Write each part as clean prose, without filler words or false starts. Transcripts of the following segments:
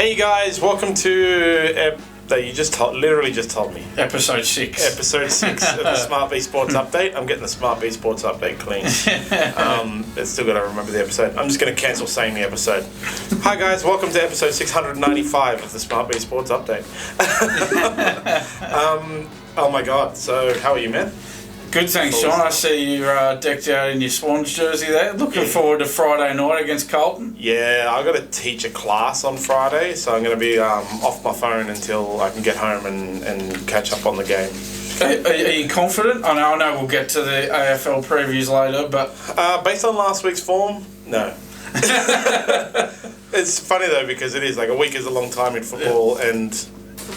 Hey guys, welcome to literally just told me. Episode 6. Episode 6 of the SmartB Sports update. I'm getting the SmartB Sports update clean. It's still got to remember the episode. I'm just going to cancel saying the episode. Hi guys, welcome to episode 695 of the SmartB Sports update. Oh my god, so how are you, man? Good, thanks, John. I see you're decked out in your Swans jersey there. Looking forward to Friday night against Carlton. Yeah, I've got to teach a class on Friday, so I'm going to be off my phone until I can get home and catch up on the game. Are you confident? I know we'll get to the AFL previews later, but... based on last week's form, no. It's funny though, because it is like a week is a long time in football, and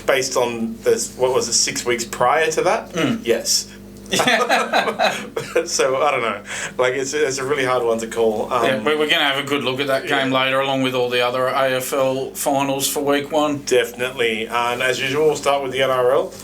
based on this, 6 weeks prior to that? Yes. So I don't know. Like it's a really hard one to call. We're going to have a good look at that game later, along with all the other AFL finals for week 1. Definitely. And as usual, we'll start with the NRL.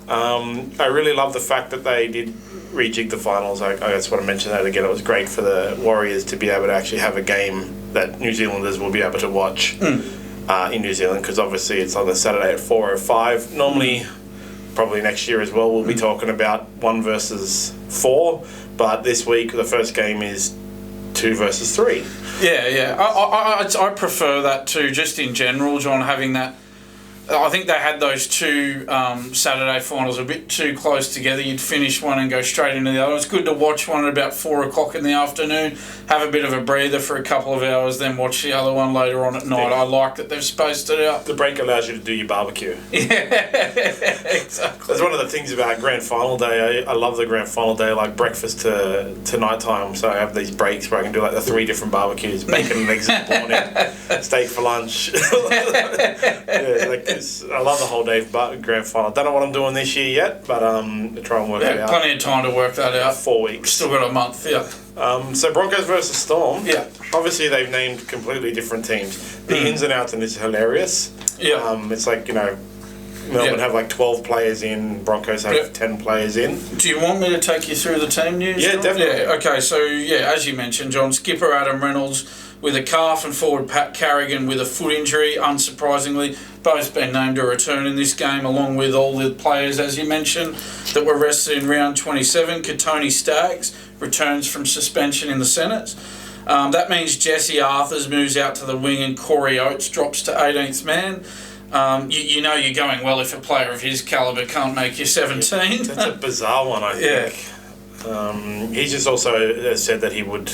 I really love the fact that they did rejig the finals. I just want to mention that again. It was great for the Warriors to be able to actually have a game that New Zealanders will be able to watch in New Zealand, because obviously it's on the Saturday at 4:05. Normally. Probably next year as well, we'll be talking about 1 versus 4, but this week the first game is 2 versus 3. Yeah. I prefer that too, just in general, John, having that. I think they had those 2 Saturday finals a bit too close together. You'd finish one and go straight into the other. It's good to watch one at about 4 o'clock in the afternoon, have a bit of a breather for a couple of hours, then watch the other one later on at night. I like that they've spaced it out. The break allows you to do your barbecue. Yeah, exactly. That's one of the things about grand final day. I love the grand final day, like breakfast to night time. So I have these breaks where I can do like the 3 different barbecues: bacon and eggs in the morning, steak for lunch. I love the whole day grand final. Don't know what I'm doing this year yet, but try and work it out. Plenty of time to work that out. 4 weeks. Still got a month, yeah. So Broncos versus Storm. Yeah. Obviously they've named completely different teams. The ins and outs, and it's hilarious. Yeah. It's like, Melbourne have like 12 players in, Broncos have 10 players in. Do you want me to take you through the team news? Yeah, John? definitely. Yeah, okay, so as you mentioned, John, skipper Adam Reynolds with a calf, and forward Pat Carrigan with a foot injury, unsurprisingly. Both been named to return in this game, along with all the players, as you mentioned, that were rested in round 27. Katoni Staggs returns from suspension in the Senate. That means Jesse Arthurs moves out to the wing and Corey Oates drops to 18th man. You know you're going well if a player of his calibre can't make your 17. That's a bizarre one, I think. Yeah. He just also said that he would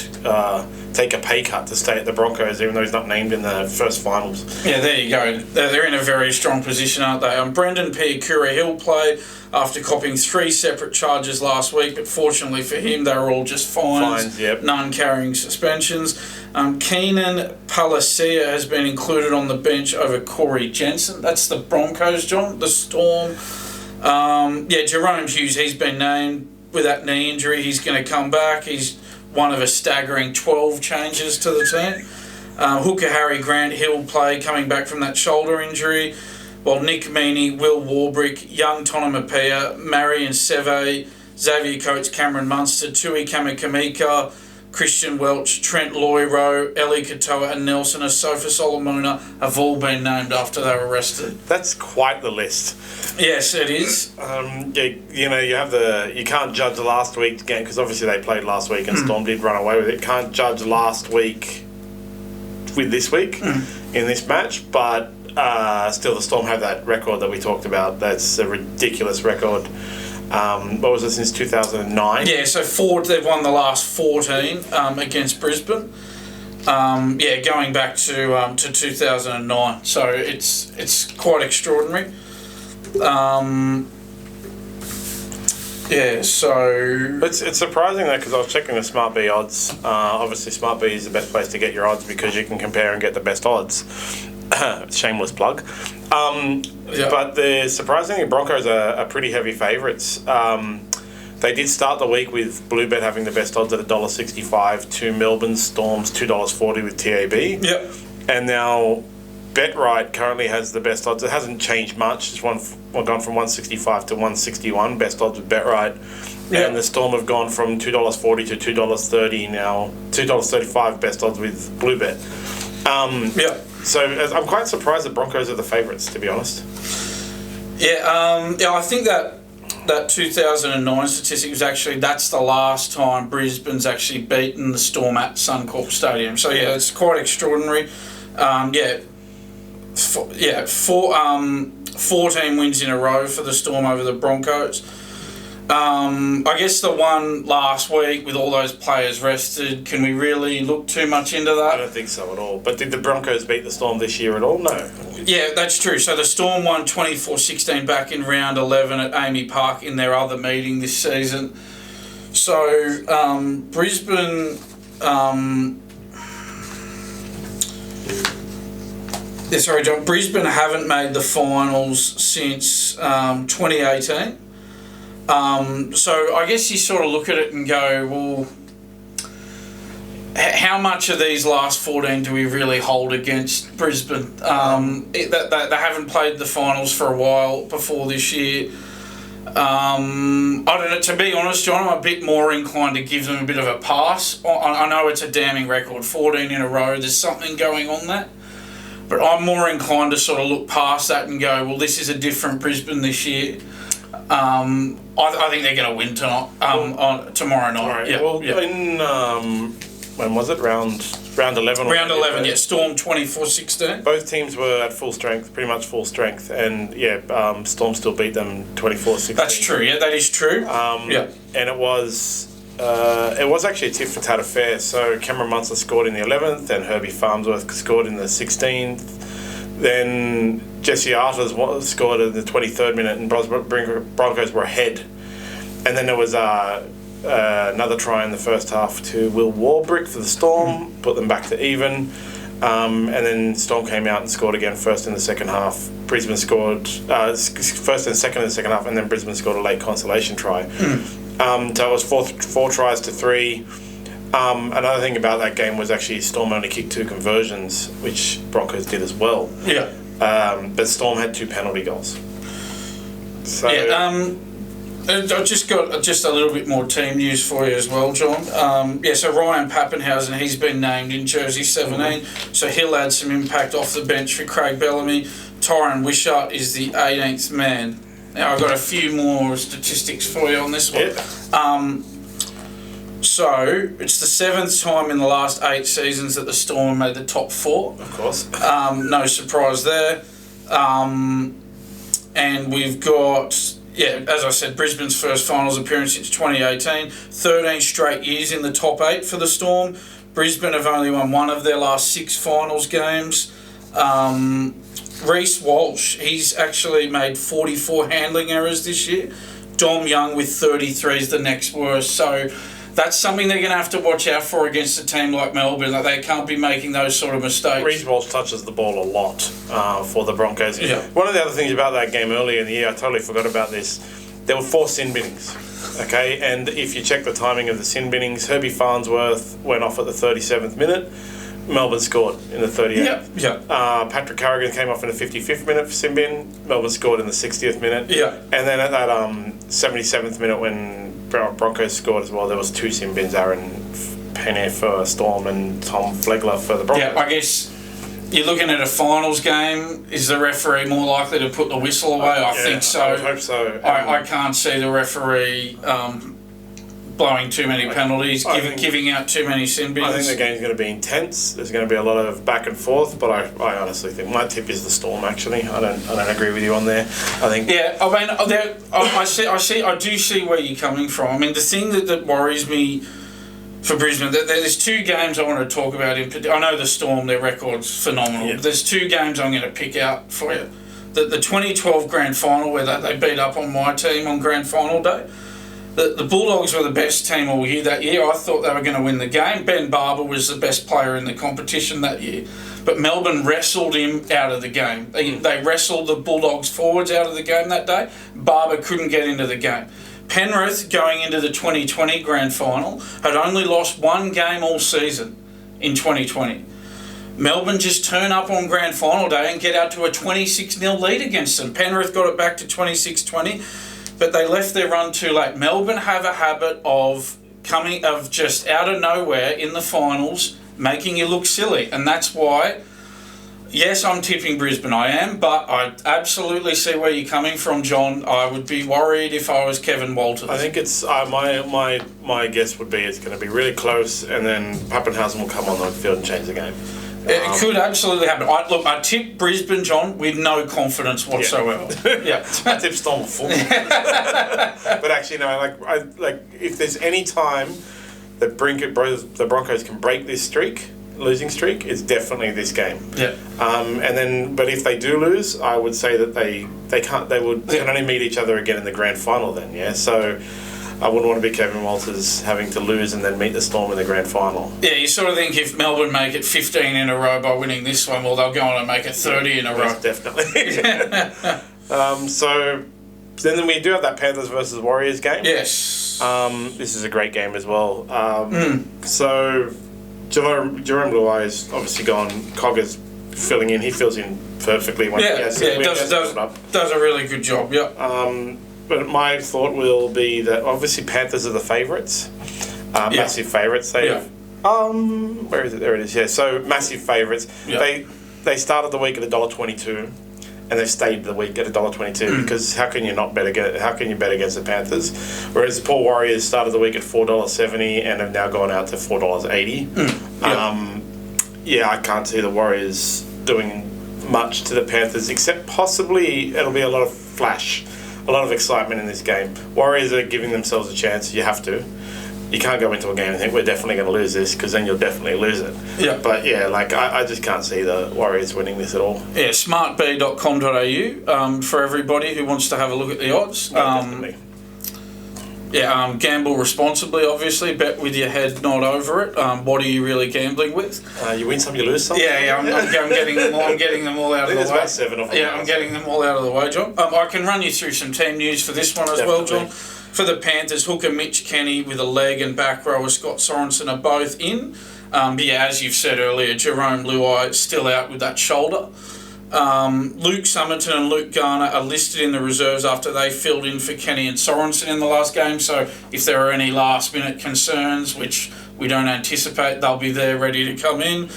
take a pay cut to stay at the Broncos, even though he's not named in the first finals. Yeah, there you go. They're in a very strong position, aren't they? Brendan Piakura-Hill played after copying 3 separate charges last week, but fortunately for him, they were all just fines, none carrying suspensions. Keenan Palacia has been included on the bench over Corey Jensen. That's the Broncos, John. The Storm. Jerome Hughes, he's been named. With that knee injury, he's going to come back. He's one of a staggering 12 changes to the team. Hooker Harry Grant, he'll play coming back from that shoulder injury. While Nick Meaney, Will Warbrick, young Tonomapia, Marion Seve, Xavier Coates, Cameron Munster, Tui Kamakamika, Christian Welch, Trent Loiro, Eli Katoa and Nelson Asofa Solomona have all been named after they were arrested. That's quite the list. Yes, it is. You can't judge last week's game, because obviously they played last week and Storm did run away with it. Can't judge last week with this week in this match, but still the Storm have that record that we talked about. That's a ridiculous record. What was it, since 2009? Yeah, so they've won the last 14 against Brisbane. Going back to 2009. So it's quite extraordinary. So it's surprising though, because I was checking the SmartB odds. Obviously, SmartB is the best place to get your odds because you can compare and get the best odds. Shameless plug. But surprisingly, Broncos are pretty heavy favourites. They did start the week with Bluebet having the best odds at $1.65 to Melbourne Storm's $2.40 with TAB. Yep. And now BetRight currently has the best odds. It hasn't changed much. It's gone from 165 to 161 best odds with BetRight. Yep. And the Storm have gone from $2.40 to $2.30 now. $2.35 best odds with Bluebet. So I'm quite surprised the Broncos are the favourites, to be honest. Yeah, I think that 2009 statistic was that's the last time Brisbane's actually beaten the Storm at Suncorp Stadium. So yeah, it's quite extraordinary. 14 wins in a row for the Storm over the Broncos. I guess the one last week with all those players rested, can we really look too much into that? I don't think so at all. But did the Broncos beat the Storm this year at all? No. Yeah, that's true. So the Storm won 24-16 back in round 11 at Amy Park in their other meeting this season. So Brisbane... sorry, John. Brisbane haven't made the finals since 2018. So I guess you sort of look at it and go, well, how much of these last 14 do we really hold against Brisbane? They haven't played the finals for a while before this year. I don't know, to be honest, John, I'm a bit more inclined to give them a bit of a pass. I know it's a damning record, 14 in a row, there's something going on there. But I'm more inclined to sort of look past that and go, well, this is a different Brisbane this year. I think they're going to win tomorrow night. In when was it? Round 11. Round 11, yeah. Storm 24-16. Both teams were at full strength, pretty much full strength, and Storm still beat them 24-16. That's true. Yeah, that is true. And it was actually a tit for tat affair. So Cameron Munster scored in the 11th, then Herbie Farnsworth scored in the 16th. Then Jesse Arthurs scored in the 23rd minute, and Broncos were ahead. And then there was another try in the first half to Will Warbrick for the Storm, put them back to even. And then Storm came out and scored again first in the second half. Brisbane scored first and second in the second half, and then Brisbane scored a late consolation try. So it was four tries to 3. Another thing about that game was actually Storm only kicked 2 conversions, which Broncos did as well. Yeah. But Storm had 2 penalty goals. So I just got just a little bit more team news for you as well, John. So Ryan Pappenhausen, he's been named in jersey 17, so he'll add some impact off the bench for Craig Bellamy. Tyron Wishart is the 18th man. Now I've got a few more statistics for you on this one. Yep. So it's the 7th time in the last 8 seasons that the Storm made the top 4. Of course. No surprise there. And we've got, as I said, Brisbane's first finals appearance since 2018. 13 straight years in the top 8 for the Storm. Brisbane have only won 1 of their last 6 finals games. Reece Walsh, he's actually made 44 handling errors this year. Dom Young with 33 is the next worst. So that's something they're going to have to watch out for against a team like Melbourne. That they can't be making those sort of mistakes. Reece Walsh touches the ball a lot for the Broncos. Yeah. One of the other things about that game earlier in the year, I totally forgot about this. There were 4 sin binnings. Okay, and if you check the timing of the sin binnings, Herbie Farnsworth went off at the 37th minute. Melbourne scored in the 38th. Patrick Carrigan came off in the 55th minute for sin bin. Melbourne scored in the 60th minute. And then at that 77th minute when Broncos scored as well, there was 2 sin bins, Aaron Penne for Storm and Tom Flegler for the Broncos. Yeah, I guess you're looking at a finals game. Is the referee more likely to put the whistle away? I think so. I would hope so. I can't see the referee blowing too many penalties, giving out too many sin bins. I think the game's going to be intense. There's going to be a lot of back and forth, but I honestly think my tip is the Storm. Actually, I don't agree with you on there. I think. Yeah, I mean, I do see where you're coming from. I mean, the thing that worries me for Brisbane, there's 2 games I want to talk about. I know the Storm, their record's phenomenal. Yeah. There's 2 games I'm going to pick out for you. The 2012 Grand Final where they beat up on my team on Grand Final day. The Bulldogs were the best team all year that year. I thought they were going to win the game. Ben Barber was the best player in the competition that year. But Melbourne wrestled him out of the game. They wrestled the Bulldogs forwards out of the game that day. Barber couldn't get into the game. Penrith, going into the 2020 Grand Final, had only lost 1 game all season in 2020. Melbourne just turn up on Grand Final day and get out to a 26-0 lead against them. Penrith got it back to 26-20. But they left their run too late. Melbourne have a habit of just out of nowhere in the finals, making you look silly. And that's why Yes, I'm tipping Brisbane, I am, but I absolutely see where you're coming from, John. I would be worried if I was Kevin Walters. I think it's my guess would be it's going to be really close, and then Pappenhausen will come on the field and change the game. It could absolutely happen. I tip Brisbane, John, with no confidence whatsoever. Yeah, I tip Storm full. But actually, no. Like if there's any time that the Broncos can break this losing streak, it's definitely this game. Yeah. But if they do lose, I would say that they can only meet each other again in the grand final. Then, yeah. So I wouldn't want to be Kevin Walters having to lose and then meet the Storm in the grand final. Yeah, you sort of think if Melbourne make it 15 in a row by winning this one, well, they'll go on and make it 30 in a row. Yes, definitely. So then we do have that Panthers versus Warriors game. Yes. This is a great game as well. So Jerome Luai is obviously gone. Cogger's filling in. He fills in perfectly when he does a really good job. Yeah. But my thought will be that obviously Panthers are the favourites, massive favourites. Where is it? There it is. Yeah, so massive favourites. Yeah. They started the week at $1.22, and they've stayed the week at $1.22 because how can you bet against the Panthers? Whereas the poor Warriors started the week at $4.70 and have now gone out to $4.80. I can't see the Warriors doing much to the Panthers except possibly it'll be a lot of flash. A lot of excitement in this game. Warriors are giving themselves a chance. You have to. You can't go into a game and think we're definitely going to lose this because then you'll definitely lose it. Yeah. But I just can't see the Warriors winning this at all. Yeah, smartb.com.au for everybody who wants to have a look at the odds. Definitely. Gamble responsibly, obviously. Bet with your head, not over it. What are you really gambling with? You win some, you lose some. I'm getting them all. I'm getting them all out of the way. About 7 of them. Yeah, I'm getting them all out of the way, John. I can run you through some team news for this one as well, John. For the Panthers, hooker Mitch Kenny with a leg and back rower Scott Sorensen are both in. As you've said earlier, Jerome Luai is still out with that shoulder. Luke Summerton and Luke Garner are listed in the reserves after they filled in for Kenny and Sorensen in the last game. So if there are any last-minute concerns, which we don't anticipate, they'll be there ready to come in.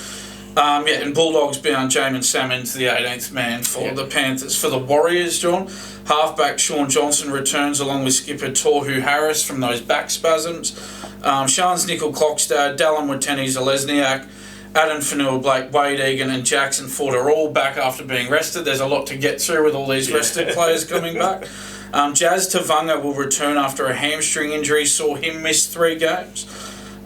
And Bulldogs bound Jamin Salmons, the 18th man for the Panthers. For the Warriors, John, halfback Sean Johnson returns along with skipper Tohu Harris from those back spasms. Shans Nickel-Klokstad, Dallin Watene-Zelezniak, Adam Fanua-Blake, Wade Egan and Jackson Ford are all back after being rested. There's a lot to get through with all these rested players coming back. Jazz Tavanga will return after a hamstring injury, saw him miss 3 games.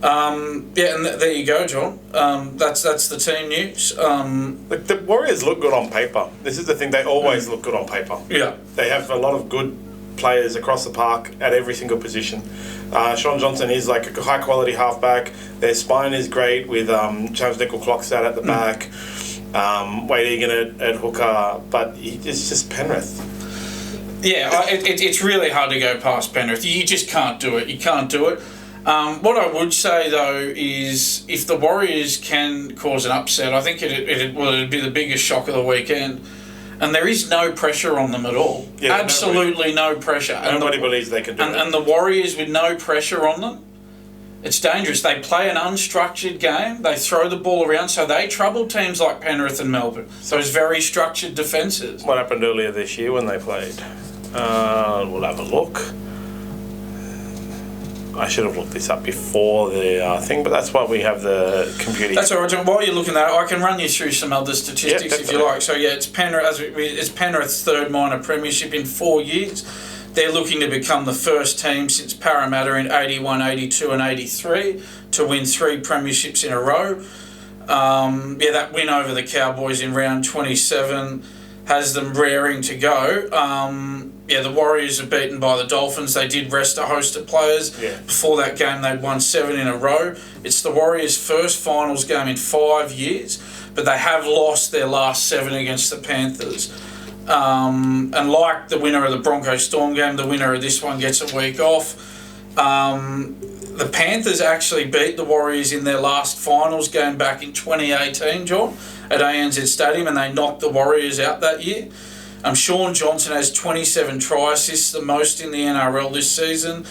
And there you go, John. That's the team news. The Warriors look good on paper. This is the thing, they always look good on paper. Yeah. They have a lot of good players across the park at every single position. Sean Johnson is like a high quality halfback. Their spine is great with James Nickel-Klokstad at the back, Wade Egan at hooker, but it's just Penrith. Yeah, it's really hard to go past Penrith. You just can't do it. You can't do it. What I would say though is if the Warriors can cause an upset, I think it'd be the biggest shock of the weekend. And there is no pressure on them at all. Yeah, absolutely no pressure. Nobody believes they can do it. And the Warriors with no pressure on them, it's dangerous. They play an unstructured game. They throw the ball around, so they trouble teams like Penrith and Melbourne. Those very structured defences. What happened earlier this year when they played? We'll have a look. I should have looked this up before the thing, but that's why we have the computer. That's all right, John. While you're looking at it, I can run you through some other statistics if you like. So it's Penrith's 3rd minor premiership in 4 years. They're looking to become the first team since Parramatta in 81, 82 and 83 to win 3 premierships in a row. That win over the Cowboys in round 27 has them raring to go. The Warriors are beaten by the Dolphins. They did rest a host of players. Yeah. Before that game, they'd won 7 in a row. It's the Warriors' first finals game in 5 years, but they have lost their last 7 against the Panthers. And like the winner of the Broncos Storm game, the winner of this one gets a week off. The Panthers actually beat the Warriors in their last finals game back in 2018, John, at ANZ Stadium, and they knocked the Warriors out that year. Sean Johnson has 27 try assists, the most in the NRL this season.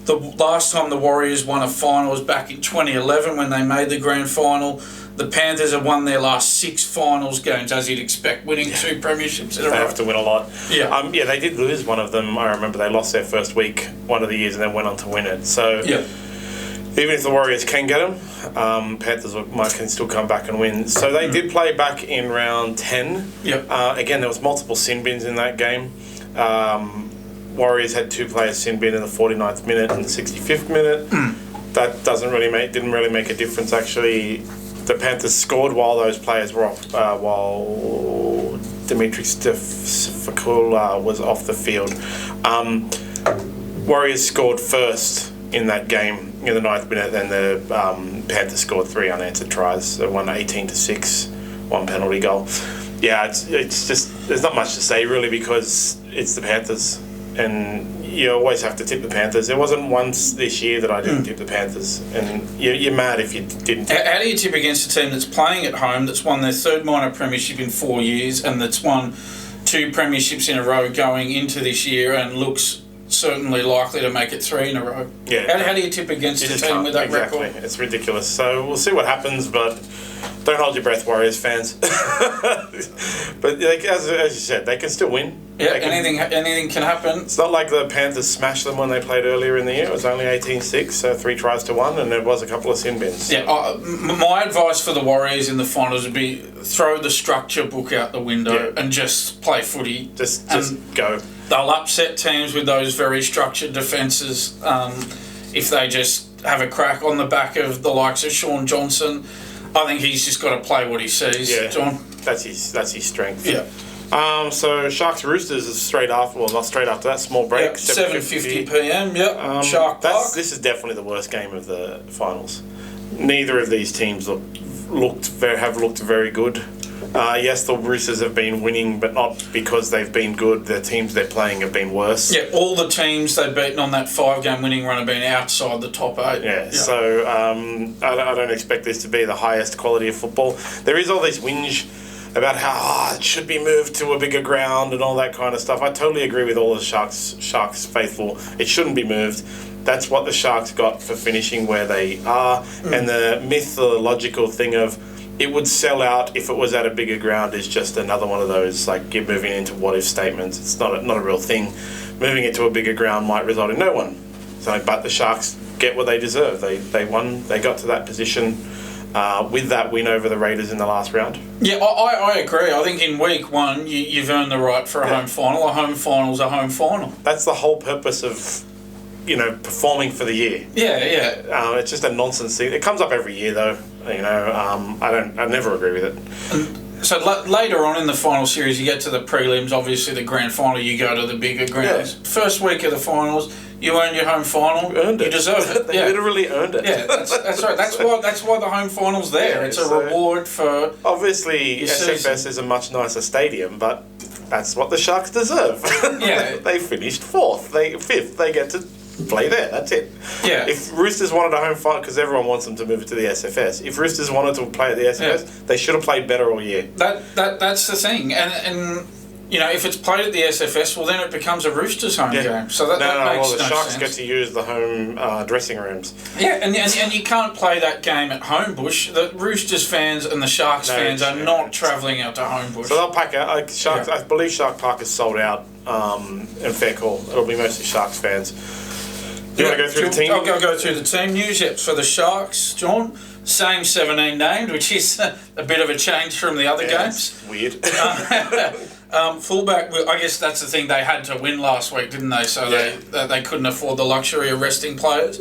The last time the Warriors won a final was back in 2011 when they made the grand final. The Panthers have won their last 6 finals games, as you'd expect, winning 2 premierships in a row. They have to win a lot. Yeah. They did lose one of them. I remember they lost their first week one of the years and then went on to win it. So even if the Warriors can get them, Panthers can still come back and win. So they did play back in round 10. Yep. Again, there was multiple sin bins in that game. Warriors had 2 players sin bin in the 49th minute and the 65th minute. That didn't really make a difference actually. The Panthers scored while those players were off, while Dimitri Stefakula was off the field. Warriors scored first in that game in the 9th minute, then the Panthers scored 3 unanswered tries. They won 18-6, 1 penalty goal. Yeah, it's just, there's not much to say really because it's the Panthers. And you always have to tip the Panthers. There wasn't once this year that I didn't tip the Panthers, and you're mad if you didn't. How do you tip against a team that's playing at home, that's won their 3rd minor premiership in 4 years, and that's won 2 premierships in a row going into this year, and looks certainly likely to make it 3 in a row? Yeah. How do you tip against a team with that record? It's ridiculous. So we'll see what happens, but don't hold your breath, Warriors fans. But as you said, they can still win. Yeah, anything can happen. It's not like the Panthers smashed them when they played earlier in the year. It was only 18-6, so 3 tries to 1, and there was a couple of sin bins. Yeah, my advice for the Warriors in the finals would be throw the structure book out the window and just play footy. Just go. They'll upset teams with those very structured defences if they just have a crack on the back of the likes of Sean Johnson. I think he's just got to play what he sees, John. That's his strength. Yeah. So Sharks Roosters is straight after, well, not straight after that, small break. Yep, 7:50 p.m. Yep. Shark Park. This is definitely the worst game of the finals. Neither of these teams have looked very good. Yes, the Roosters have been winning, but not because they've been good. The teams they're playing have been worse. Yeah, all the teams they've beaten on that 5-game winning run have been outside the top 8. Yeah. So I don't expect this to be the highest quality of football. There is all this whinge about how it should be moved to a bigger ground and all that kind of stuff. I totally agree with all the Sharks faithful. It shouldn't be moved. That's what the Sharks got for finishing where they are. And the mythological thing of it would sell out if it was at a bigger ground is just another one of those, like, you're moving into what-if statements. It's not a real thing. Moving it to a bigger ground might result in no one. But the Sharks get what they deserve. They won. They got to that position with that win over the Raiders in the last round. Yeah, I agree. I think in week 1, you've earned the right for a home final. A home final's a home final. That's the whole purpose of, performing for the year. Yeah. It's just a nonsense thing. It comes up every year, though. I never agree with it. So later on in the final series, you get to the prelims. Obviously, the grand final, you go to the bigger grounds. Yeah. First week of the finals, you earned your home final. You earned it. You deserve it. They literally earned it. Yeah, that's right. That's why the home final's there. It's a reward for. Obviously, SFS is a much nicer stadium, but that's what the Sharks deserve. Yeah, they finished 4th. 5th. They get to play there. That's it. Yeah. If Roosters wanted a home final, because everyone wants them to move it to the SFS. If Roosters wanted to play at the SFS, they should have played better all year. That's the thing, and if it's played at the SFS, well, then it becomes a Roosters home game. So that makes no sense. The Sharks get to use the home dressing rooms. Yeah, and you can't play that game at Homebush. The Roosters fans and the Sharks fans are not travelling out to Homebush. So they'll pack out. Sharks. I believe Shark Park is sold out. And fair call. It'll be mostly Sharks fans. Do you want to go through the team? I'll go through the team news. Yep. For the Sharks, John, same 17 named, which is a bit of a change from the other games. It's weird. Fullback, I guess that's the thing. They had to win last week, didn't they? So they couldn't afford the luxury of resting players.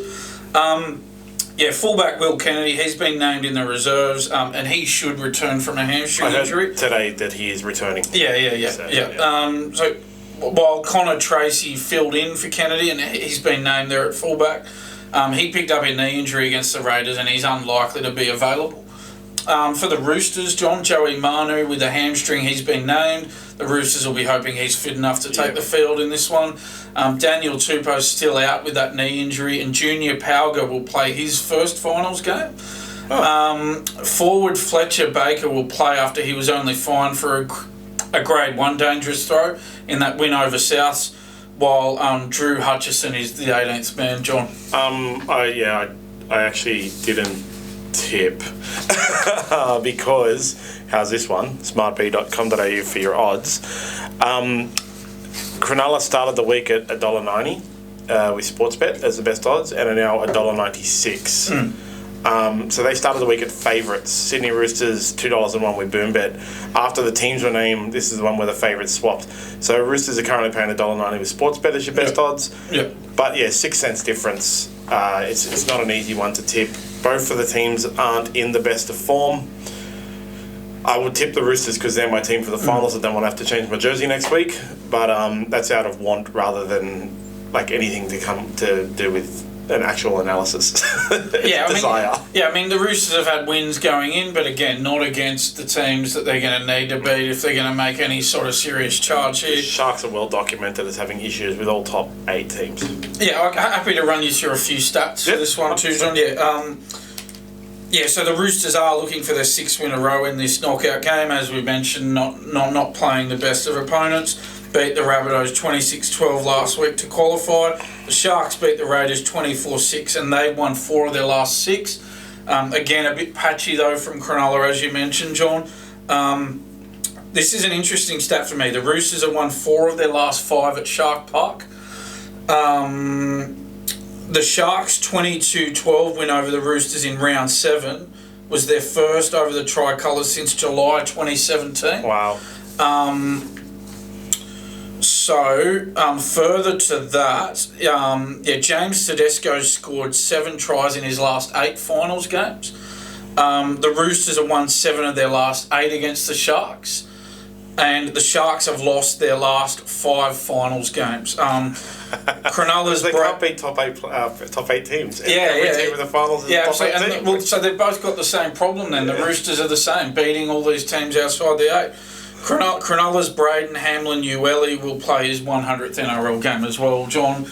Fullback Will Kennedy, he's been named in the reserves, and he should return from a hamstring injury. Today that he is returning. So while Connor Tracy filled in for Kennedy, and he's been named there at fullback, he picked up a knee injury against the Raiders, and he's unlikely to be available. For the Roosters, John, Joey Manu with a hamstring, he's been named. The Roosters will be hoping he's fit enough to take the field in this one. Daniel Tupou's still out with that knee injury, and Junior Pauga will play his first finals game. Forward Fletcher Baker will play after he was only fined for a grade 1 dangerous throw in that win over Souths. while Drew Hutchison is the 18th man, John. I actually didn't tip because, how's this one? smartb.com.au for your odds. Cronulla started the week at $1.90 with SportsBet as the best odds, and are now $1.96. So they started the week at favourites. Sydney Roosters $2.01 with BoomBet. After the teams were named, this is the one where the favourites swapped. So Roosters are currently paying $1.90 with SportsBet as your best odds. Yep. But yeah, 6 cents difference. It's not an easy one to tip. Both of the teams aren't in the best of form. I would tip the Roosters because they're my team for the finals. I don't want to have to change my jersey next week. But that's out of want rather than like anything to come to do with an actual analysis. I mean, the Roosters have had wins going in, but again, not against the teams that they're going to need to beat if they're going to make any sort of serious charge here. Sharks are well documented as having issues with all top 8 teams. Yeah, I'm happy to run you through a few stats for this one too, John. So the Roosters are looking for their 6th win in a row in this knockout game, as we mentioned, not playing the best of opponents. Beat the Rabbitohs 26-12 last week to qualify. The Sharks beat the Raiders 24-6 and they've won 4 of their last 6. Again, a bit patchy though from Cronulla, as you mentioned, John. This is an interesting stat for me. The Roosters have won 4 of their last 5 at Shark Park. The Sharks' 22-12 win over the Roosters in round 7 was their first over the Tricolours since July 2017. Wow. Further to that, James Tedesco scored 7 tries in his last 8 finals games. The Roosters have won 7 of their last 8 against the Sharks, and the Sharks have lost their last 5 finals games. Cronulla's they can't beat top 8 teams. Every team in the finals is top 8 team. So they've both got the same problem then. The Roosters are the same, beating all these teams outside the 8. Cronulla's Braden Hamlin-Ueli will play his 100th NRL game as well, John.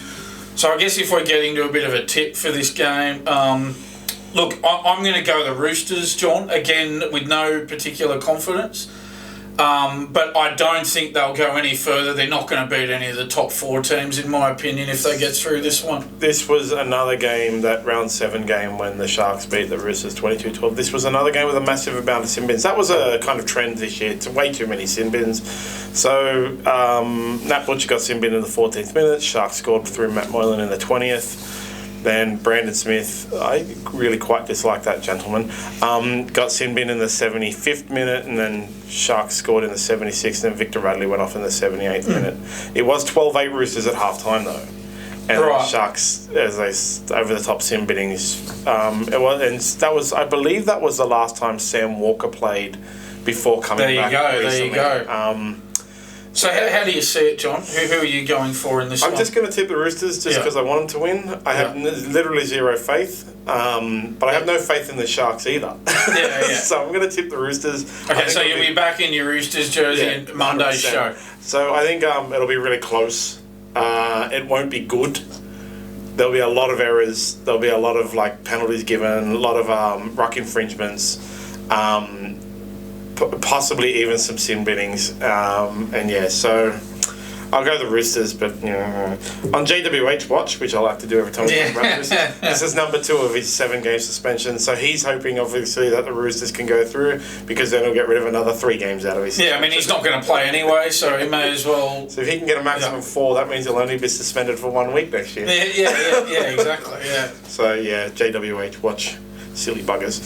So I guess if we're getting to a bit of a tip for this game, look, I'm going to go the Roosters, John, again with no particular confidence. But I don't think they'll go any further. They're not going to beat any of the top 4 teams, in my opinion, if they get through this one. This was another game, that round 7 game when the Sharks beat the Roosters 22-12. This was another game with a massive amount of sin bins. That was a kind of trend this year. It's way too many sin bins. So Nat Butcher got sin bin in the 14th minute. Sharks scored through Matt Moylan in the 20th. Then Brandon Smith, I really quite dislike that gentleman, got sin bin in the 75th minute, and then Sharks scored in the 76th, and Victor Radley went off in the 78th minute. It was 12-8 Roosters at half-time, though. And the Sharks, as they over the top sin binnings, I believe that was the last time Sam Walker played before coming back. There you go. So how do you see it, John? Who are you going for in this one? I'm just going to tip the Roosters just because I want them to win. I have literally zero faith, but I have no faith in the Sharks either. So I'm going to tip the Roosters. Okay, so you'll be back in your Roosters jersey in Monday's 100%. Show. So I think it'll be really close. It won't be good. There'll be a lot of errors. There'll be a lot of penalties given, a lot of ruck infringements. Possibly even some sin binnings, so I'll go the Roosters, but on GWH watch, which I like to do every time we talk about this is number 2 of his 7-game suspension, so he's hoping obviously that the Roosters can go through because then he'll get rid of another 3 games out of his suspension. I mean, he's not going to play anyway, so he may as well. So if he can get a maximum 4, that means he'll only be suspended for 1 week next year. Exactly. So JWH watch. Silly buggers.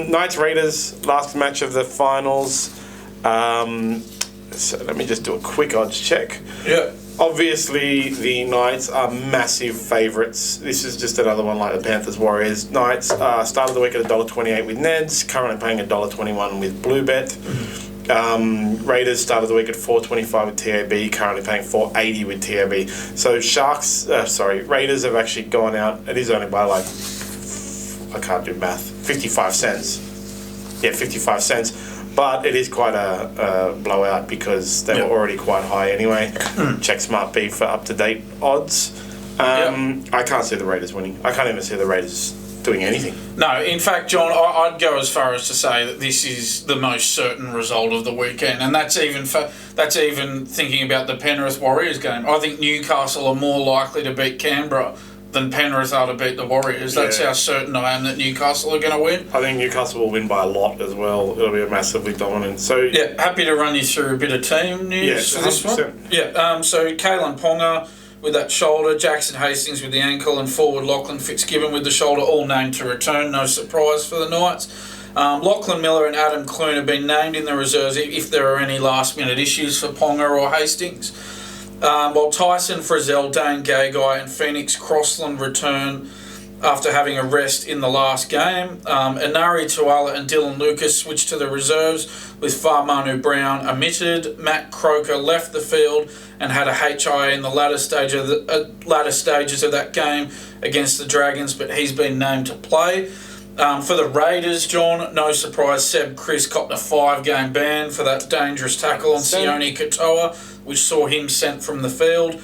Knights Raiders, last match of the finals. So let me just do a quick odds check. Obviously, the Knights are massive favourites. This is just another one like the Panthers Warriors. Knights started the week at $1.28 with Neds, currently paying $1.21 with Bluebet. Raiders started the week at $4.25 with TAB, currently paying $4.80 with TAB. So Raiders have actually gone out. It is only by I can't do math. 55 cents. 55 cents. But it is quite a blowout because they were already quite high anyway. Check SmartB for up-to-date odds. I can't see the Raiders winning. I can't even see the Raiders doing anything. No, in fact, John, I'd go as far as to say that this is the most certain result of the weekend, and that's even thinking about the Penrith Warriors game. I think Newcastle are more likely to beat Canberra than Penrith are to beat the Warriors. That's how certain I am that Newcastle are going to win. I think Newcastle will win by a lot as well. It'll be a massively dominant. So yeah, happy to run you through a bit of team news for this one. Yeah, so Kalen Ponga with that shoulder, Jackson Hastings with the ankle, and forward Lachlan Fitzgibbon with the shoulder, all named to return. No surprise for the Knights. Lachlan Miller and Adam Clune have been named in the reserves if there are any last-minute issues for Ponga or Hastings. While Tyson Frizzell, Dane Gagai and Phoenix Crossland return after having a rest in the last game. Inari Tuala and Dylan Lucas switched to the reserves with Farmanu Brown omitted. Matt Croker left the field and had a HIA in the latter stages of that game against the Dragons, but he's been named to play. For the Raiders, John, no surprise, Seb Chris copped a 5-game ban for that dangerous tackle on Sione Katoa, which saw him sent from the field.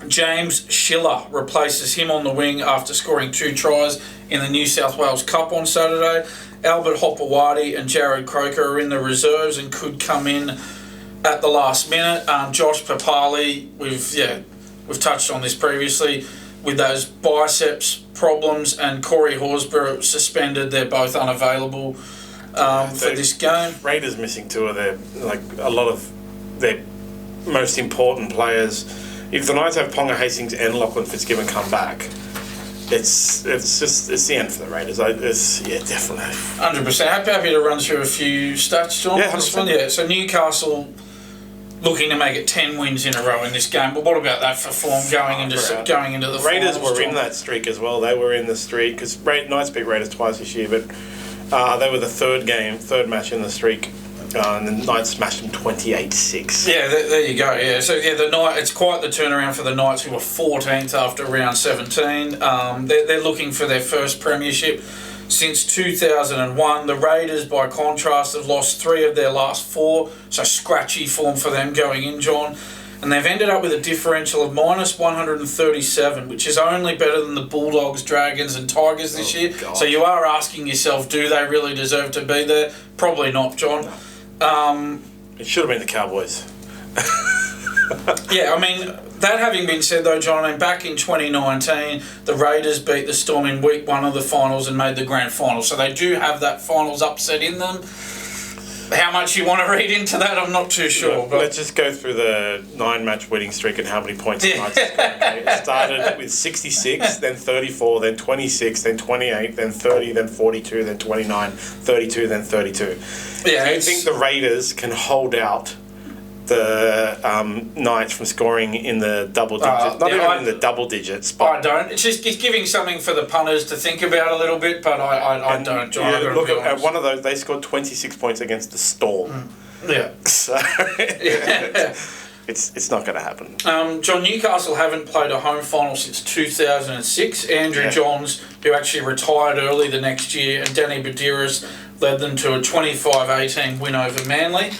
James Schiller replaces him on the wing after scoring 2 tries in the New South Wales Cup on Saturday. Albert Hopewadi and Jared Croker are in the reserves and could come in at the last minute. Josh Papali, we've touched on this previously, with those biceps problems, and Corey Horsburgh suspended. They're both unavailable for this game. Raiders missing 2 of a lot of their most important players. If the Knights have Ponga Hastings and Lachlan Fitzgibbon come back, it's the end for the Raiders. Definitely. 100%. Happy to run through a few stats, John. Yeah, 100%. Yeah, so Newcastle looking to make it 10 wins in a row in this game. But what about that for form going into the Raiders finals, were in that streak as well. They were in the streak because Knights beat Raiders twice this year, but they were the third match in the streak. And the Knights smashed them 28-6. Yeah, there you go. Yeah, so it's quite the turnaround for the Knights, who were 14th after round 17. They're looking for their first premiership since 2001. The Raiders, by contrast, have lost 3 of their last 4, so scratchy form for them going in, John. And they've ended up with a differential of minus 137, which is only better than the Bulldogs, Dragons and Tigers this year. God. So you are asking yourself, do they really deserve to be there? Probably not, John. It should have been the Cowboys. Yeah, I mean, that having been said though, John, back in 2019, the Raiders beat the Storm in week 1 of the finals and made the grand final. So they do have that finals upset in them. How much you want to read into that, I'm not too sure. But let's just go through the 9-match winning streak and how many points the Knights scored. Okay? It started with 66, then 34, then 26, then 28, then 30, then 42, then 29, 32, then 32. Yeah, do you think the Raiders can hold out the Knights from scoring in the double digits? Not even in the double digits. But I don't. It's giving something for the punters to think about a little bit, but I don't, John. Yeah, look at one of those. They scored 26 points against the Storm. Yeah. So it's not going to happen. John, Newcastle haven't played a home final since 2006. Andrew Johns, who actually retired early the next year, and Danny Badiris led them to a 25-18 win over Manly.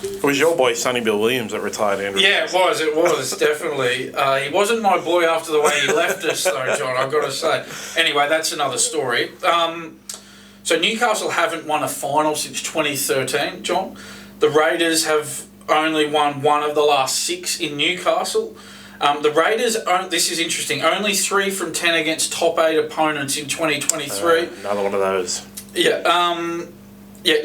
It was your boy Sonny Bill Williams that retired, Andrew. Yeah, it was definitely. He wasn't my boy after the way he left us, though, John, I've got to say. Anyway, that's another story. So Newcastle haven't won a final since 2013, John. The Raiders have only won 1 of the last 6 in Newcastle. The Raiders, this is interesting, only 3 from 10 against top 8 opponents in 2023. Another one of those. Yeah,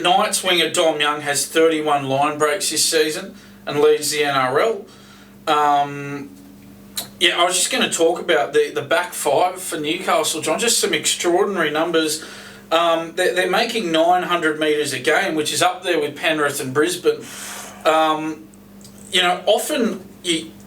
Knights winger Dom Young has 31 line breaks this season and leads the NRL. I was just going to talk about the back 5 for Newcastle, John. Just some extraordinary numbers. They're making 900 metres a game, which is up there with Penrith and Brisbane. Often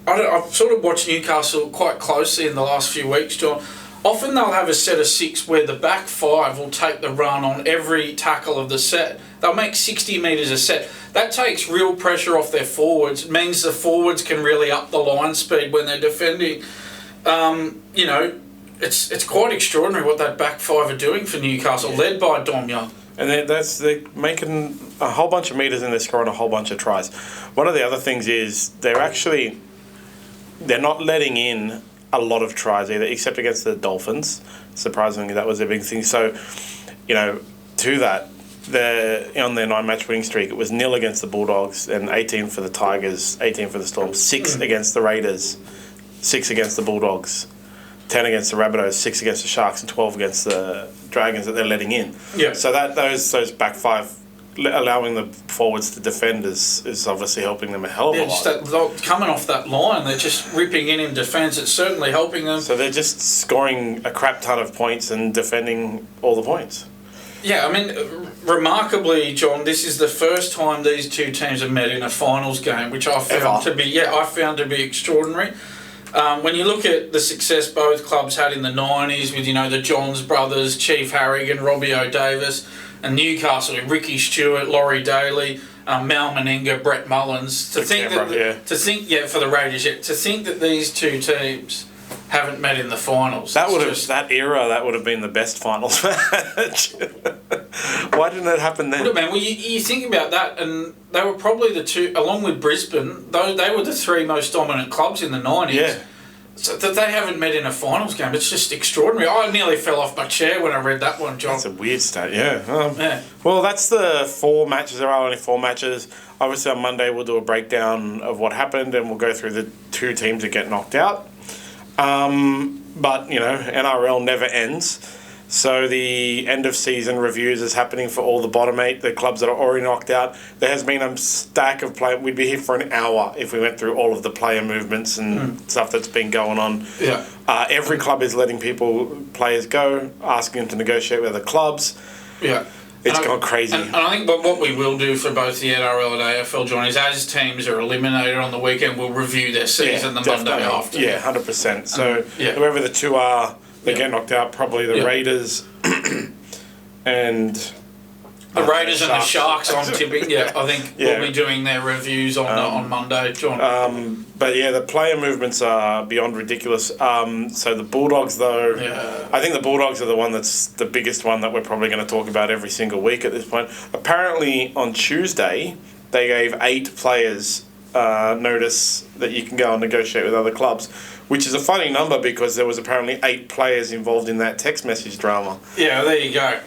I've sort of watched Newcastle quite closely in the last few weeks, John. Often they'll have a set of 6 where the back 5 will take the run on every tackle of the set. They'll make 60 metres a set. That takes real pressure off their forwards. It means the forwards can really up the line speed when they're defending. It's quite extraordinary what that back 5 are doing for Newcastle, led by Dom Young. And they're making a whole bunch of metres and they're scoring a whole bunch of tries. One of the other things is they're not letting in a lot of tries either, except against the Dolphins. Surprisingly, that was their big thing. So, to that, on their 9-match winning streak, it was 0 against the Bulldogs and 18 for the Tigers, 18 for the Storm, 6 against the Raiders, 6 against the Bulldogs, 10 against the Rabbitohs, 6 against the Sharks, and 12 against the Dragons that they're letting in. Yeah. So those back five, allowing the forwards to defend is obviously helping them a hell of a lot. Just coming off that line, they're just ripping in defence. It's certainly helping them. So they're just scoring a crap ton of points and defending all the points. Yeah, I mean, remarkably, John, this is the first time these two teams have met in a finals game, which I found to be extraordinary. When you look at the success both clubs had in the 90s with, the Johns brothers, Chief Harrigan, Robbie O'Davis, and Newcastle, Ricky Stewart, Laurie Daly, Mal Meninga, Brett Mullins, for the Raiders, to think that these two teams haven't met in the finals. That would have been the best finals match. Why didn't it happen then? Would have been. Well, you think about that, and they were probably the two, along with Brisbane, they were the three most dominant clubs in the 90s. Yeah. So that they haven't met in a finals game, it's just extraordinary. I nearly fell off my chair when I read that one, John. That's a weird stat, yeah. Well, that's the 4 matches. There are only 4 matches. Obviously, on Monday, we'll do a breakdown of what happened, and we'll go through the 2 teams that get knocked out. But, NRL never ends. So the end of season reviews is happening for all the bottom 8, the clubs that are already knocked out. There has been a stack of play. We'd be here for an hour if we went through all of the player movements and stuff that's been going on. Yeah. Every club is letting players go, asking them to negotiate with other clubs. Yeah. It's gone crazy. And I think what we will do for both the NRL and AFL, John, is as teams are eliminated on the weekend, we'll review their season the Monday after. Yeah, 100%. So whoever the 2 are, they get knocked out, probably the Raiders and... The Raiders and the Sharks, I'm tipping. Yeah, I think we'll be doing their reviews on Monday, John. But the player movements are beyond ridiculous. So the Bulldogs, though, I think the Bulldogs are the one that's the biggest one that we're probably going to talk about every single week at this point. Apparently, on Tuesday, they gave 8 players notice that you can go and negotiate with other clubs, which is a funny number because there was apparently 8 players involved in that text message drama. Yeah, there you go.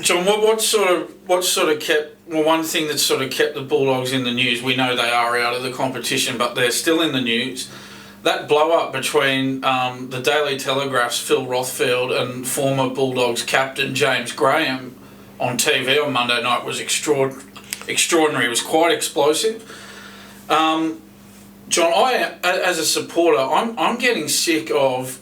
John, what sort of kept... Well, one thing that sort of kept the Bulldogs in the news, we know they are out of the competition, but they're still in the news. That blow-up between the Daily Telegraph's Phil Rothfield and former Bulldogs captain James Graham on TV on Monday night was extraordinary. It was quite explosive. John, I, as a supporter, I'm getting sick of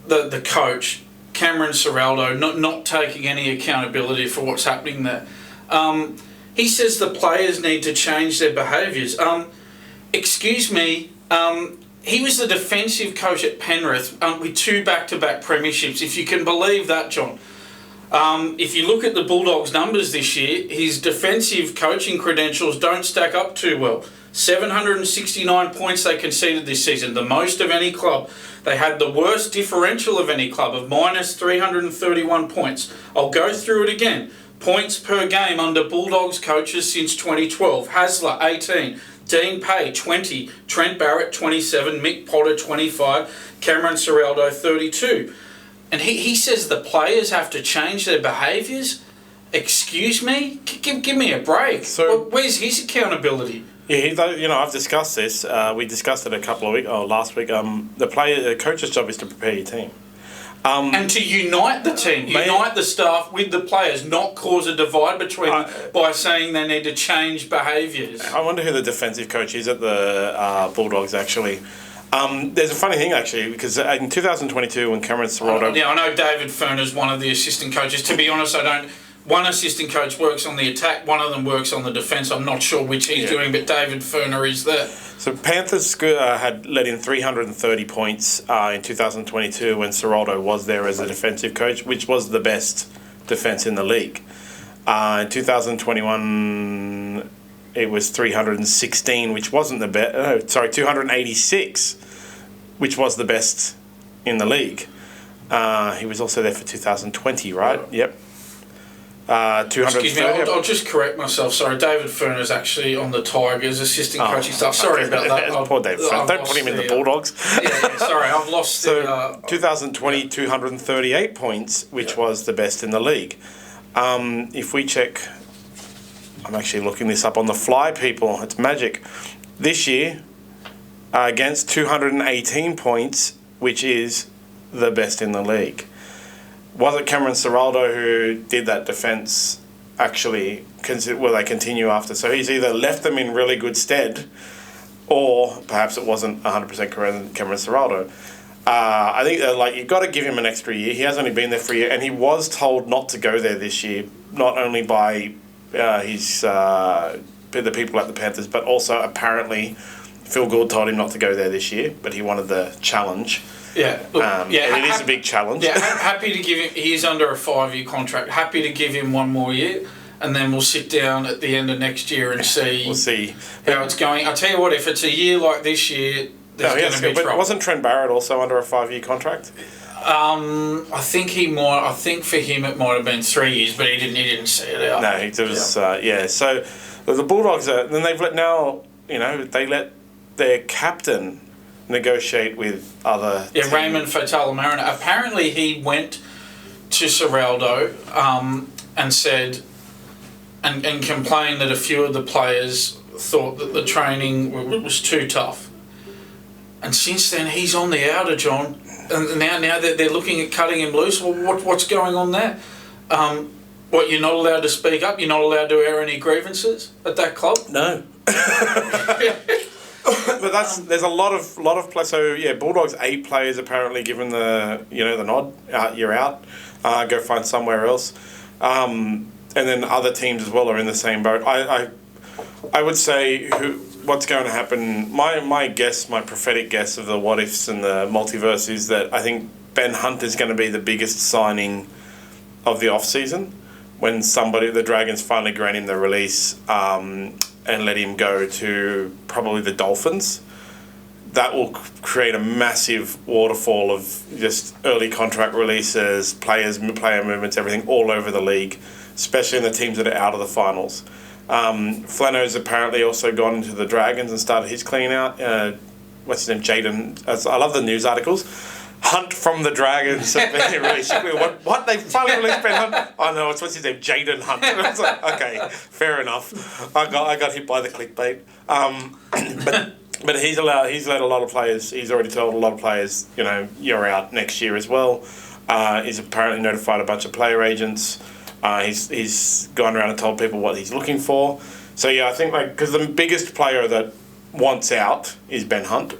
the coach, Cameron Ciraldo, not taking any accountability for what's happening there. He says the players need to change their behaviours. Excuse me, he was the defensive coach at Penrith with 2 back-to-back premierships, if you can believe that, John. If you look at the Bulldogs' numbers this year, his defensive coaching credentials don't stack up too well. 769 points they conceded this season, the most of any club. They had the worst differential of any club of minus 331 points. I'll go through it again. Points per game under Bulldogs coaches since 2012. Hasler, 18. Dean Pay, 20. Trent Barrett, 27. Mick Potter, 25. Cameron Ciraldo, 32. And he says the players have to change their behaviours? Excuse me? Give me a break. So, where's his accountability? Yeah, I've discussed this. We discussed it last week. The coach's job is to prepare your team. And to unite the team, unite the staff with the players, not cause a divide between them by saying they need to change behaviours. I wonder who the defensive coach is at the Bulldogs, actually. There's a funny thing, actually, because in 2022, when Cameron Ciraldo... I know David Furner's one of the assistant coaches. To be honest, one assistant coach works on the attack, one of them works on the defence. I'm not sure which he's doing, but David Furner is there. So Panthers had let in 330 points in 2022 when Ciraldo was there as a defensive coach, which was the best defence in the league. In 2021, it was 316, which wasn't the best. 286, which was the best in the league. He was also there for 2020, right? Yep. Excuse me, I'll just correct myself. Sorry, David Furner's actually on the Tigers, assistant coaching staff. Sorry about that. Poor David Furner. Don't put him in the Bulldogs. Sorry, I've lost so, 2020, 238 points, which was the best in the league. If we check, I'm actually looking this up on the fly, people. It's magic. This year, against 218 points, which is the best in the league. Was it Cameron Ciraldo who did that defence actually, will they continue after? So he's either left them in really good stead or perhaps it wasn't 100% correct Cameron Ciraldo. I think that, you've got to give him an extra year. He has only been there for a year and he was told not to go there this year, not only by the people at the Panthers, but also apparently Phil Gould told him not to go there this year, but he wanted the challenge. Yeah, look, and it is a big challenge. Yeah, happy to give him. He's under a 5-year contract. Happy to give him one more year, and then we'll sit down at the end of next year and see. We'll see how it's going. I'll tell you what. If it's a year like this year, there's going to be trouble. Wasn't Trent Barrett also under a 5-year contract? I think he might. I think for him it might have been 3 years, but he didn't see it out. No, it was So the Bulldogs are. Then they've let now. They let their captain negotiate with other teams. Raymond Fatala-Mariner. Apparently he went to Ciraldo and said and complained that a few of the players thought that the training was too tough. And since then he's on the outer, John. And now they're looking at cutting him loose. Well, what's going on there? You're not allowed to speak up? You're not allowed to air any grievances at that club? No. But there's a lot of players. So Bulldogs 8 players apparently given the the nod. You're out. Go find somewhere else. And then other teams as well are in the same boat. I would say what's going to happen. My guess, my prophetic guess of the what ifs and the multiverse is that I think Ben Hunt is going to be the biggest signing of the off season when the Dragons finally grant him the release. And let him go to probably the Dolphins. That will create a massive waterfall of just early contract releases, player movements, everything all over the league, especially in the teams that are out of the finals. Flano's apparently also gone into the Dragons and started his clean out. What's his name? Jaden. I love the news articles. Hunt from the Dragons. What? They finally released Ben Hunt? Oh no, what's his name? Jaden Hunt. I was like, okay, fair enough. I got hit by the clickbait. But he's let a lot of players. He's already told a lot of players, you're out next year as well. He's apparently notified a bunch of player agents. He's gone around and told people what he's looking for. So I think because the biggest player that wants out is Ben Hunt.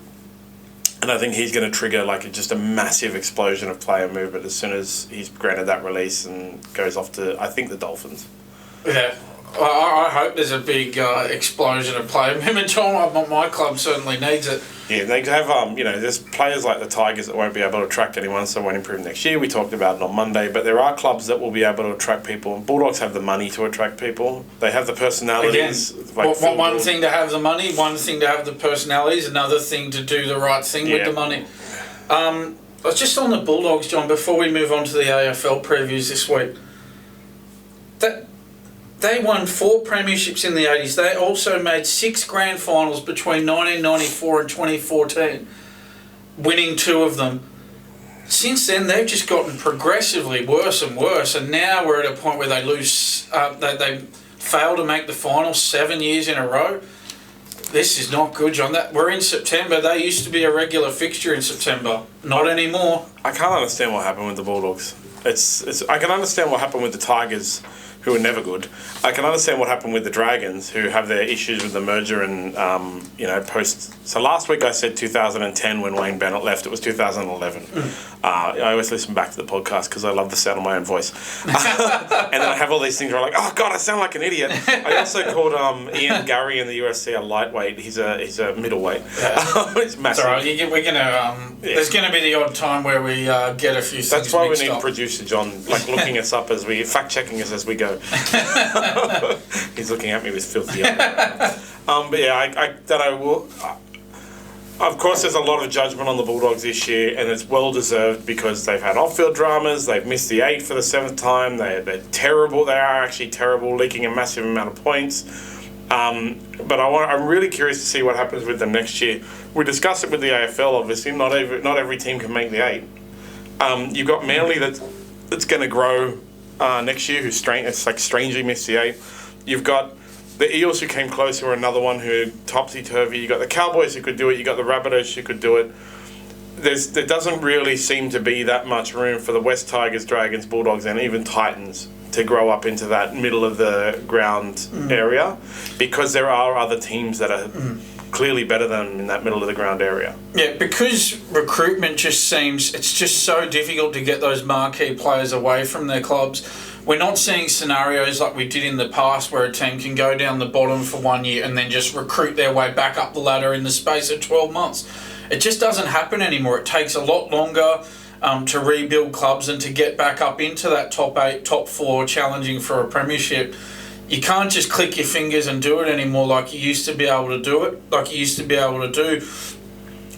And I think he's going to trigger just a massive explosion of player movement as soon as he's granted that release and goes off to, I think, the Dolphins. Yeah. I hope there's a big explosion of player movement. John, my club certainly needs it. Yeah, they have, there's players like the Tigers that won't be able to attract anyone, so won't improve next year. We talked about it on Monday, but there are clubs that will be able to attract people. Bulldogs have the money to attract people. They have the personalities. Again, one thing to have the money, one thing to have the personalities, another thing to do the right thing with the money. Just on the Bulldogs, John, before we move on to the AFL previews this week, they won 4 premierships in the 80s. They also made 6 grand finals between 1994 and 2014, winning 2 of them. Since then, they've just gotten progressively worse and worse, and now we're at a point where they lose. They fail to make the finals 7 years in a row. This is not good, John. We're in September. They used to be a regular fixture in September. Not anymore. I can't understand what happened with the Bulldogs. I can understand what happened with the Tigers, who are never good. I can understand what happened with the Dragons, who have their issues with the merger and, post... So last week I said 2010 when Wayne Bennett left. It was 2011. I always listen back to the podcast because I love the sound of my own voice. And then I have all these things where I'm like, oh, God, I sound like an idiot. I also called Ian Gary in the UFC a lightweight. He's a middleweight. He's massive. All right. We're going to... There's going to be the odd time where we get a few things That's why we need up. Producer John, looking us up fact-checking us as we go. He's looking at me with filthy eyes. But yeah, Of course, there's a lot of judgment on the Bulldogs this year, and it's well-deserved because they've had off-field dramas, they've missed the 8 for the 7th time, they're terrible, they are actually terrible, leaking a massive amount of points. But I'm really curious to see what happens with them next year. We discussed it with the AFL, obviously, not every team can make the 8. You've got Manly that's going to grow next year, who's strangely missed the 8. You've got the Eels, who came close, who are another one who topsy-turvy. You got the Cowboys, who could do it. You got the Rabbitohs, who could do it. There doesn't really seem to be that much room for the West Tigers, Dragons, Bulldogs, and even Titans to grow up into that middle of the ground area, because there are other teams that are clearly better than them in that middle of the ground area. Yeah, because recruitment just seems, it's just so difficult to get those marquee players away from their clubs. We're not seeing scenarios like we did in the past where a team can go down the bottom for 1 year and then just recruit their way back up the ladder in the space of 12 months. It just doesn't happen anymore. It takes a lot longer to rebuild clubs and to get back up into that top 8, top 4, challenging for a premiership. You can't just click your fingers and do it anymore like you used to be able to do it,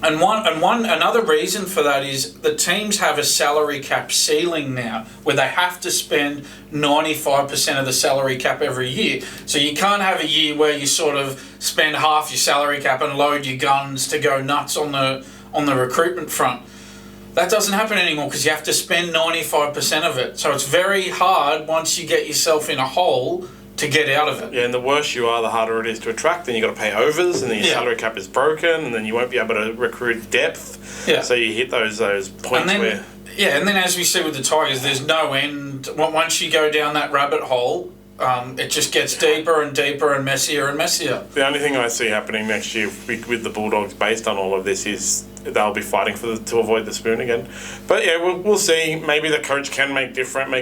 And another reason for that is the teams have a salary cap ceiling now where they have to spend 95% of the salary cap every year. So you can't have a year where you sort of spend half your salary cap and load your guns to go nuts on the recruitment front. That doesn't happen anymore because you have to spend 95% of it. So it's very hard once you get yourself in a hole to get out of it. Yeah, and the worse you are, the harder it is to attract. Then you've got to pay overs, and then your salary cap is broken, and then you won't be able to recruit depth. Yeah. So you hit those points where... Yeah, and then as we see with the Tigers, there's no end. Once you go down that rabbit hole, it just gets deeper and deeper and messier and messier. The only thing I see happening next year with the Bulldogs based on all of this is they'll be fighting to avoid the spoon again. But yeah, we'll see. Maybe the coach can make a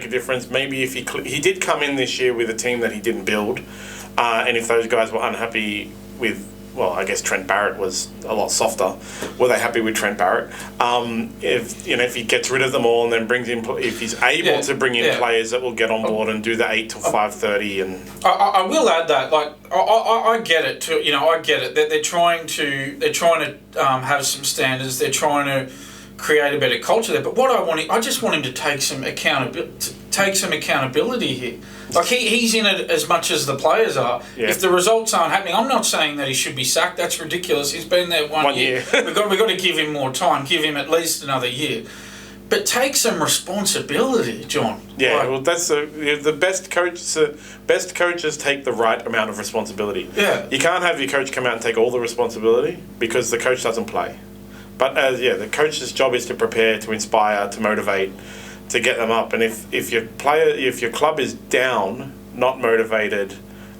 difference. Maybe if he did come in this year with a team that he didn't build, and if those guys were unhappy with, well, I guess Trent Barrett was a lot softer. Were they happy with Trent Barrett? If he gets rid of them all and then brings in, if he's able to bring in players that will get on board and do the 8 till 5:30, and I will add that, like I get it too. I get it that they're trying to have some standards. They're trying to create a better culture there. But I just want him to take some accountability here. Like he's in it as much as the players are. Yeah. If the results aren't happening, I'm not saying that he should be sacked. That's ridiculous. He's been there one year. We've got to give him more time. Give him at least another year. But take some responsibility, John. Yeah, well, that's the best coaches. Best coaches take the right amount of responsibility. Yeah. You can't have your coach come out and take all the responsibility because the coach doesn't play. But the coach's job is to prepare, to inspire, to motivate, to get them up. And if your club is down, not motivated,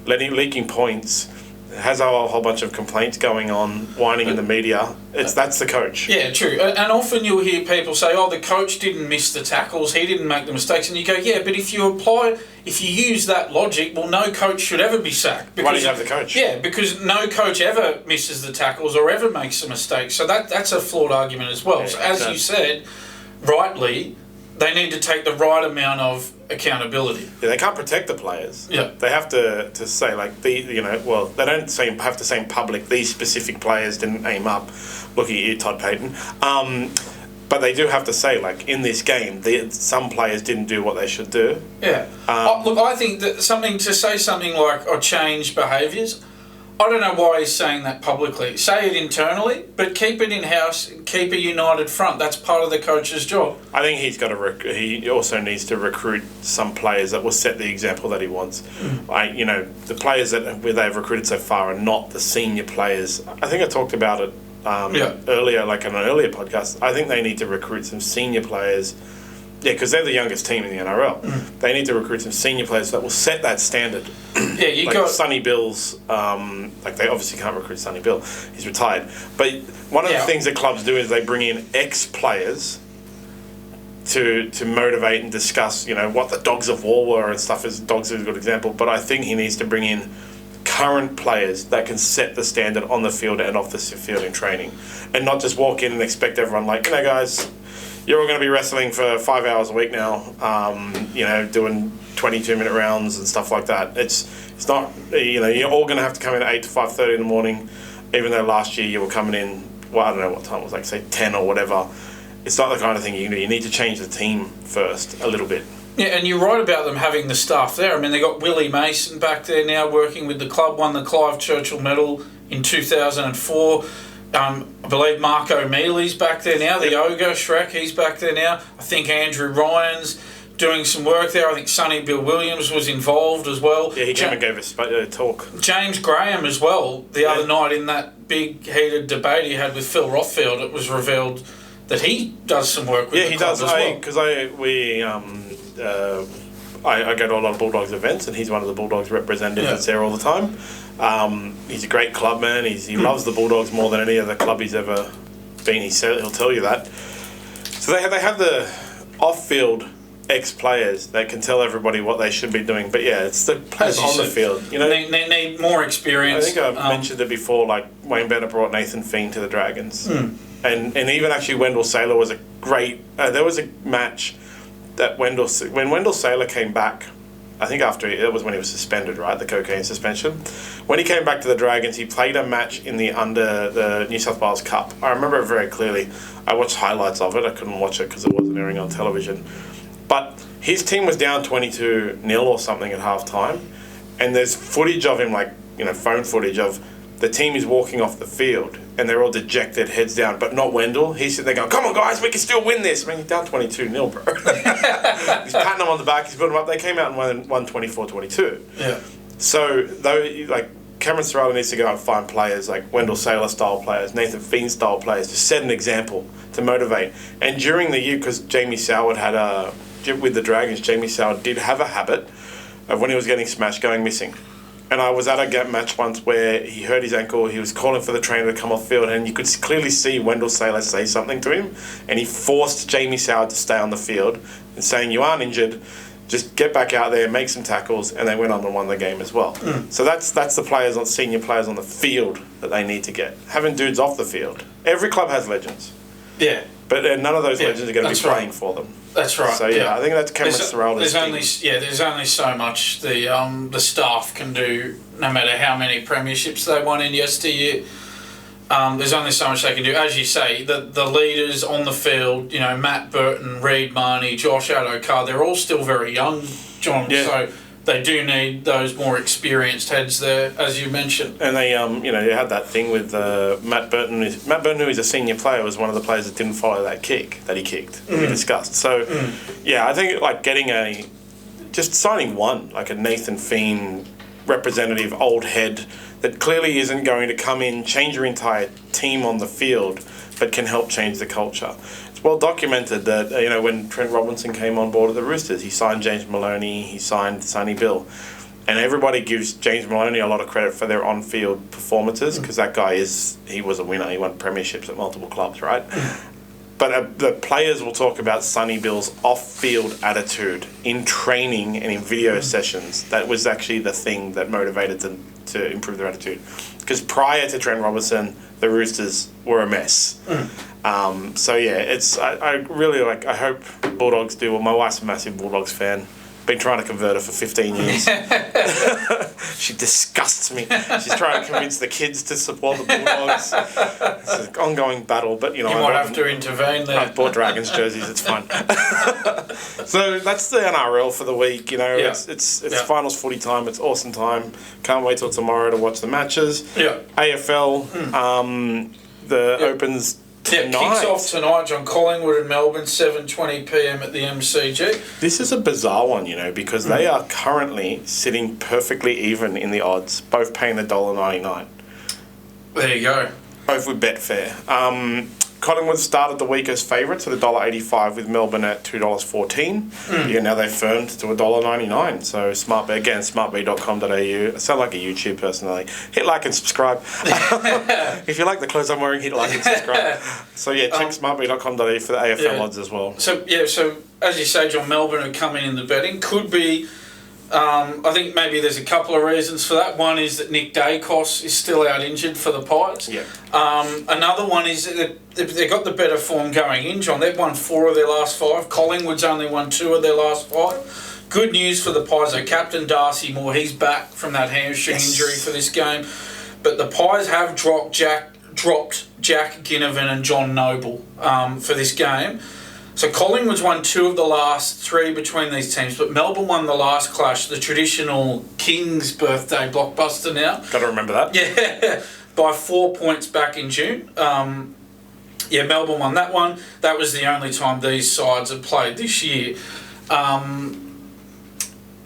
leaking points, has a whole bunch of complaints going on, whining in the media, that's the coach. Yeah, true. And often you'll hear people say, "Oh, the coach didn't miss the tackles, he didn't make the mistakes," and you go, "Yeah, but if you use that logic, well, no coach should ever be sacked." Why do you have the coach? Yeah, because no coach ever misses the tackles or ever makes a mistake. So that's a flawed argument as well. Yeah, so as you said, rightly, they need to take the right amount of accountability. Yeah, they can't protect the players. Yeah, they have to say they don't have to say in public these specific players didn't aim up. Looking at you, Todd Payton. But they do have to say, like, in this game, some players didn't do what they should do. Yeah. Look, I think that something like, or change behaviours, I don't know why he's saying that publicly. Say it internally, but keep it in-house, keep a united front. That's part of the coach's job. I think he also needs to recruit some players that will set the example that he wants. The players that they've recruited so far are not the senior players. I think I talked about it earlier, like on an earlier podcast. I think they need to recruit some senior players. Yeah, because they're the youngest team in the NRL. They need to recruit some senior players that will set that standard. Yeah, you like got Sonny Bill's. They obviously can't recruit Sonny Bill. He's retired. But one of the things that clubs do is they bring in ex-players to motivate and discuss, what the dogs of war were and stuff. Dogs is a good example. But I think he needs to bring in current players that can set the standard on the field and off the field in training, and not just walk in and expect everyone like, guys, you're all going to be wrestling for 5 hours a week now, doing 22-minute rounds and stuff like that. It's not, you're all going to have to come in at 8 to 5:30 in the morning, even though last year you were coming in well, I don't know what time it was, like say 10 or whatever. It's not the kind of thing you can do. You need to change the team first a little bit. Yeah, and you're right about them having the staff there. I mean, they got Willie Mason back there now working with the club, won the Clive Churchill Medal in 2004. I believe Mark O'Mealy's back there now, the Ogre, Shrek, he's back there now. I think Andrew Ryan's doing some work there. I think Sonny Bill Williams was involved as well. Yeah, he came and gave a talk. James Graham as well, the other night in that big heated debate he had with Phil Rothfield, it was revealed that he does some work with the club as well. Yeah, he does, because I go to a lot of Bulldogs events, and he's one of the Bulldogs representatives that's there all the time. He's a great clubman. He loves the Bulldogs more than any other club he's ever been. He'll tell you that. So they have the off-field ex-players that can tell everybody what they should be doing. But yeah, it's the players on the field. You know, they need more experience. I think I've mentioned it before. Like Wayne Bennett brought Nathan Fiend to the Dragons, and even actually Wendell Saylor was a great. There was a match that when Wendell Saylor came back, I think after it was when he was suspended, right? The cocaine suspension. When he came back to the Dragons, he played a match in the New South Wales Cup. I remember it very clearly. I watched highlights of it. I couldn't watch it because it wasn't airing on television. But his team was down 22-0 or something at half time, and there's footage of him, phone footage of the team is walking off the field, and they're all dejected, heads down, but not Wendell. He's sitting there going, "Come on, guys, we can still win this." I mean, he's down 22-0, bro. He's patting them on the back. He's building them up. They came out and won 24-22. Yeah. So, Cameron Sorrella needs to go out and find players like Wendell Saylor-style players, Nathan Fiend-style players, to set an example to motivate. And during the year, because Jamie Soward with the Dragons, Jamie Soward did have a habit of when he was getting smashed, going missing. And I was at a gap match once where he hurt his ankle. He was calling for the trainer to come off field, and you could clearly see Wendell Saylor say something to him, and he forced Jamie Soward to stay on the field and saying, "You aren't injured, just get back out there, make some tackles," and they went on and won the game as well. So that's the senior players on the field that they need to get. Having dudes off the field. Every club has legends. Yeah. But none of those legends are going to be playing for them. That's right. So I think that's Cameron Sorrell's thing. There's only so much the staff can do, no matter how many premierships they won in yesteryear. There's only so much they can do. As you say, the leaders on the field, Matt Burton, Reid Marnie, Josh Adokar, they're all still very young, John. Yeah. So they do need those more experienced heads there, as you mentioned. And they, you had that thing with Matt Burton. Matt Burton, who is a senior player, was one of the players that didn't follow that kick that he kicked. We discussed. So, I think getting just signing one, like a Nathan Fiend representative, old head that clearly isn't going to come in, change your entire team on the field, but can help change the culture. It's well documented that, when Trent Robinson came on board at the Roosters, he signed James Maloney, he signed Sonny Bill. And everybody gives James Maloney a lot of credit for their on-field performances, because that guy he was a winner. He won premierships at multiple clubs, right? But the players will talk about Sonny Bill's off-field attitude in training and in video sessions. That was actually the thing that motivated them to improve their attitude. Because prior to Trent Robinson, the Roosters were a mess. I really I hope Bulldogs do. Well, my wife's a massive Bulldogs fan. Been trying to convert her for 15 years. She disgusts me. She's trying to convince the kids to support the Bulldogs. It's an ongoing battle, but you might have to intervene there. I've bought Dragons jerseys. It's fun. So that's the NRL for the week. It's finals footy time. It's awesome time. Can't wait till tomorrow to watch the matches. Yeah. AFL. Opens. Kicks off tonight, John. Collingwood and Melbourne, 7:20 p.m. at the MCG. This is a bizarre one, because they are currently sitting perfectly even in the odds, both paying $1.99. There you go. Both with Betfair. Collingwood started the week as favourites at $1.85 with Melbourne at $2.14. Now they've firmed to $1.99. So SmartBet, again, smartb.com.au. I sound like a YouTube personality. Hit like and subscribe. If you like the clothes I'm wearing, hit like and subscribe. So check smartb.com.au for the AFL odds as well. So as you say, John, Melbourne are coming in the betting. Could be... I think maybe there's a couple of reasons for that. One is that Nick Dacos is still out injured for the Pies. Yeah. Another one is that they've got the better form going in, John. They've won 4 of their last 5. Collingwood's only won 2 of their last 5. Good news for the Pies, though. Captain Darcy Moore, he's back from that hamstring injury for this game. But the Pies have dropped Jack dropped Jack Ginnivan and John Noble for this game. So Collingwood's won 2 of the last 3 between these teams, but Melbourne won the last clash, the traditional King's birthday blockbuster now. Got to remember that. Yeah, by 4 points back in June. Melbourne won that one. That was the only time these sides have played this year.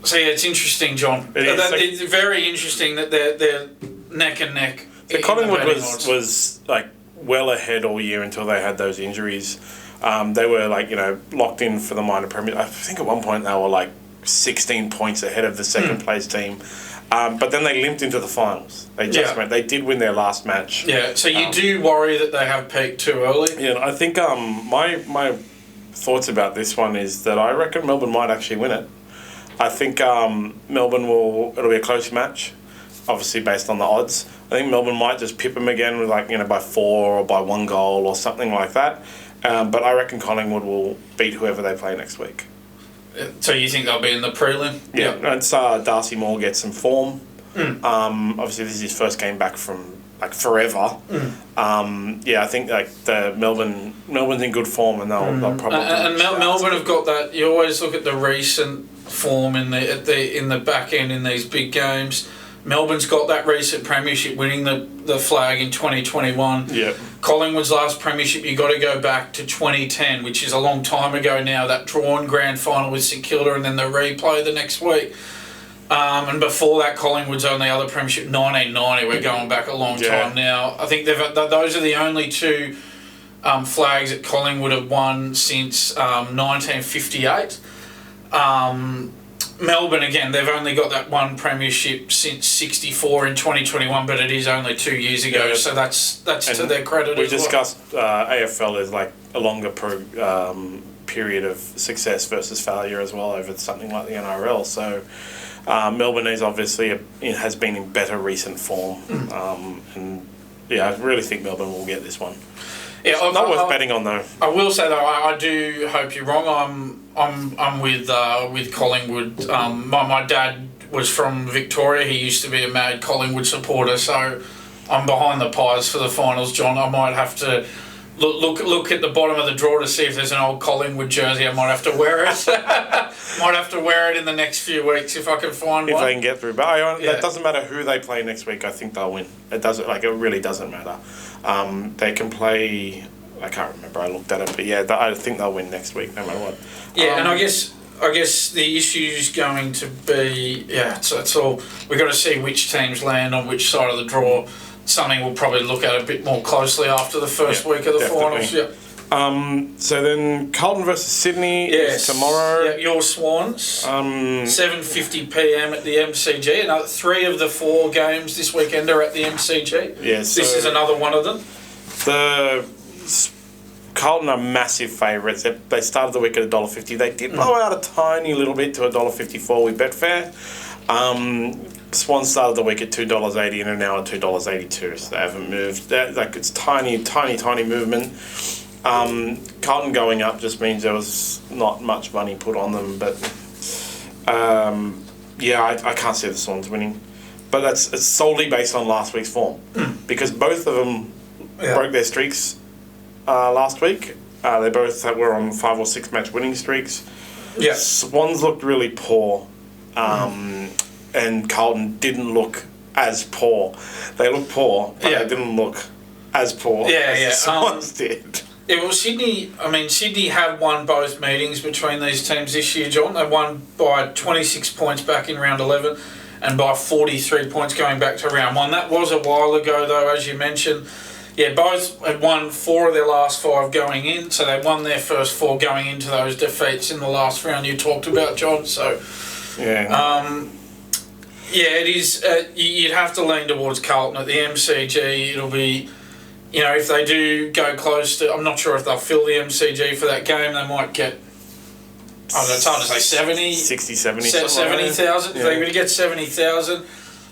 It's interesting, John. It's very interesting that they're neck and neck. So Collingwood was like well ahead all year until they had those injuries. They were locked in for the minor premier. I think at one point they were like 16 points ahead of the second place team. But then they limped into the finals. They did win their last match. Yeah, so you do worry that they have peaked too early? Yeah, I think my thoughts about this one is that I reckon Melbourne might actually win it. I think Melbourne it'll be a close match, obviously based on the odds. I think Melbourne might just pip them again with by 4 or by 1 goal or something like that. But I reckon Collingwood will beat whoever they play next week. So you think they'll be in the prelim? Yeah, it's Darcy Moore gets some form. Obviously, this is his first game back from forever. I think the Melbourne's in good form, and they'll probably. And Melbourne have got that. You always look at the recent form in the back end in these big games. Melbourne's got that recent premiership, winning the flag in 2021. Yep. Collingwood's last premiership, you got to go back to 2010, which is a long time ago now. That drawn grand final with St Kilda, and then the replay the next week. And before that, Collingwood's only other premiership, 1990. We're going back a long time now. I think those are the only 2 flags that Collingwood have won since 1958. Melbourne, again, they've only got that 1 premiership since 64 in 2021, but it is only 2 years ago, so that's to their credit. We discussed AFL is a longer period of success versus failure as well over something like the NRL. So Melbourne is obviously has been in better recent form, and I really think Melbourne will get this one. Yeah, not worth betting on though. I will say though, I do hope you're wrong. I'm with Collingwood. My dad was from Victoria. He used to be a mad Collingwood supporter, so I'm behind the Pies for the finals, John. I might have to look at the bottom of the drawer to see if there's an old Collingwood jersey. I might have to wear it. Might have to wear it in the next few weeks if I can find one. If they can get through. But it doesn't matter who they play next week. I think they'll win. It doesn't it really doesn't matter. They can play. I can't remember. I looked at it, but I think they'll win next week, no matter what. Yeah, and I guess the issue's going to be So it's all we've got to see which teams land on which side of the draw. Something we'll probably look at a bit more closely after the first week of the finals. Yeah. So then Carlton versus Sydney is tomorrow. Yeah, your Swans. 7:50 p.m. at the MCG. Another 3 of the 4 games this weekend are at the MCG. Yes. This is another one of them. The Carlton are massive favourites. They started the week at $1.50. They did blow out a tiny little bit to $1.54 with Betfair. Swans started the week at $2.80 and are now at $2.82, so they haven't moved. It's tiny movement. Carlton going up just means there was not much money put on them, but I can't see the Swans winning. But it's solely based on last week's form, because both of them broke their streaks last week. They both were on 5 or 6 match winning streaks. Yeah. Swans looked really poor. And Carlton didn't look as poor. They looked poor, but they didn't look as poor as the Swans did. Yeah, well, Sydney have won both meetings between these teams this year, John. They won by 26 points back in round 11 and by 43 points going back to round 1. That was a while ago, though, as you mentioned. Yeah, both had won 4 of their last 5 going in, so they won their first 4 going into those defeats in the last round you talked about, John. So, it is. You'd have to lean towards Carlton at the MCG. It'll be, if they do go close to, I'm not sure if they'll fill the MCG for that game. They might get, I don't know, it's hard to say 70,000. If they really get 70,000,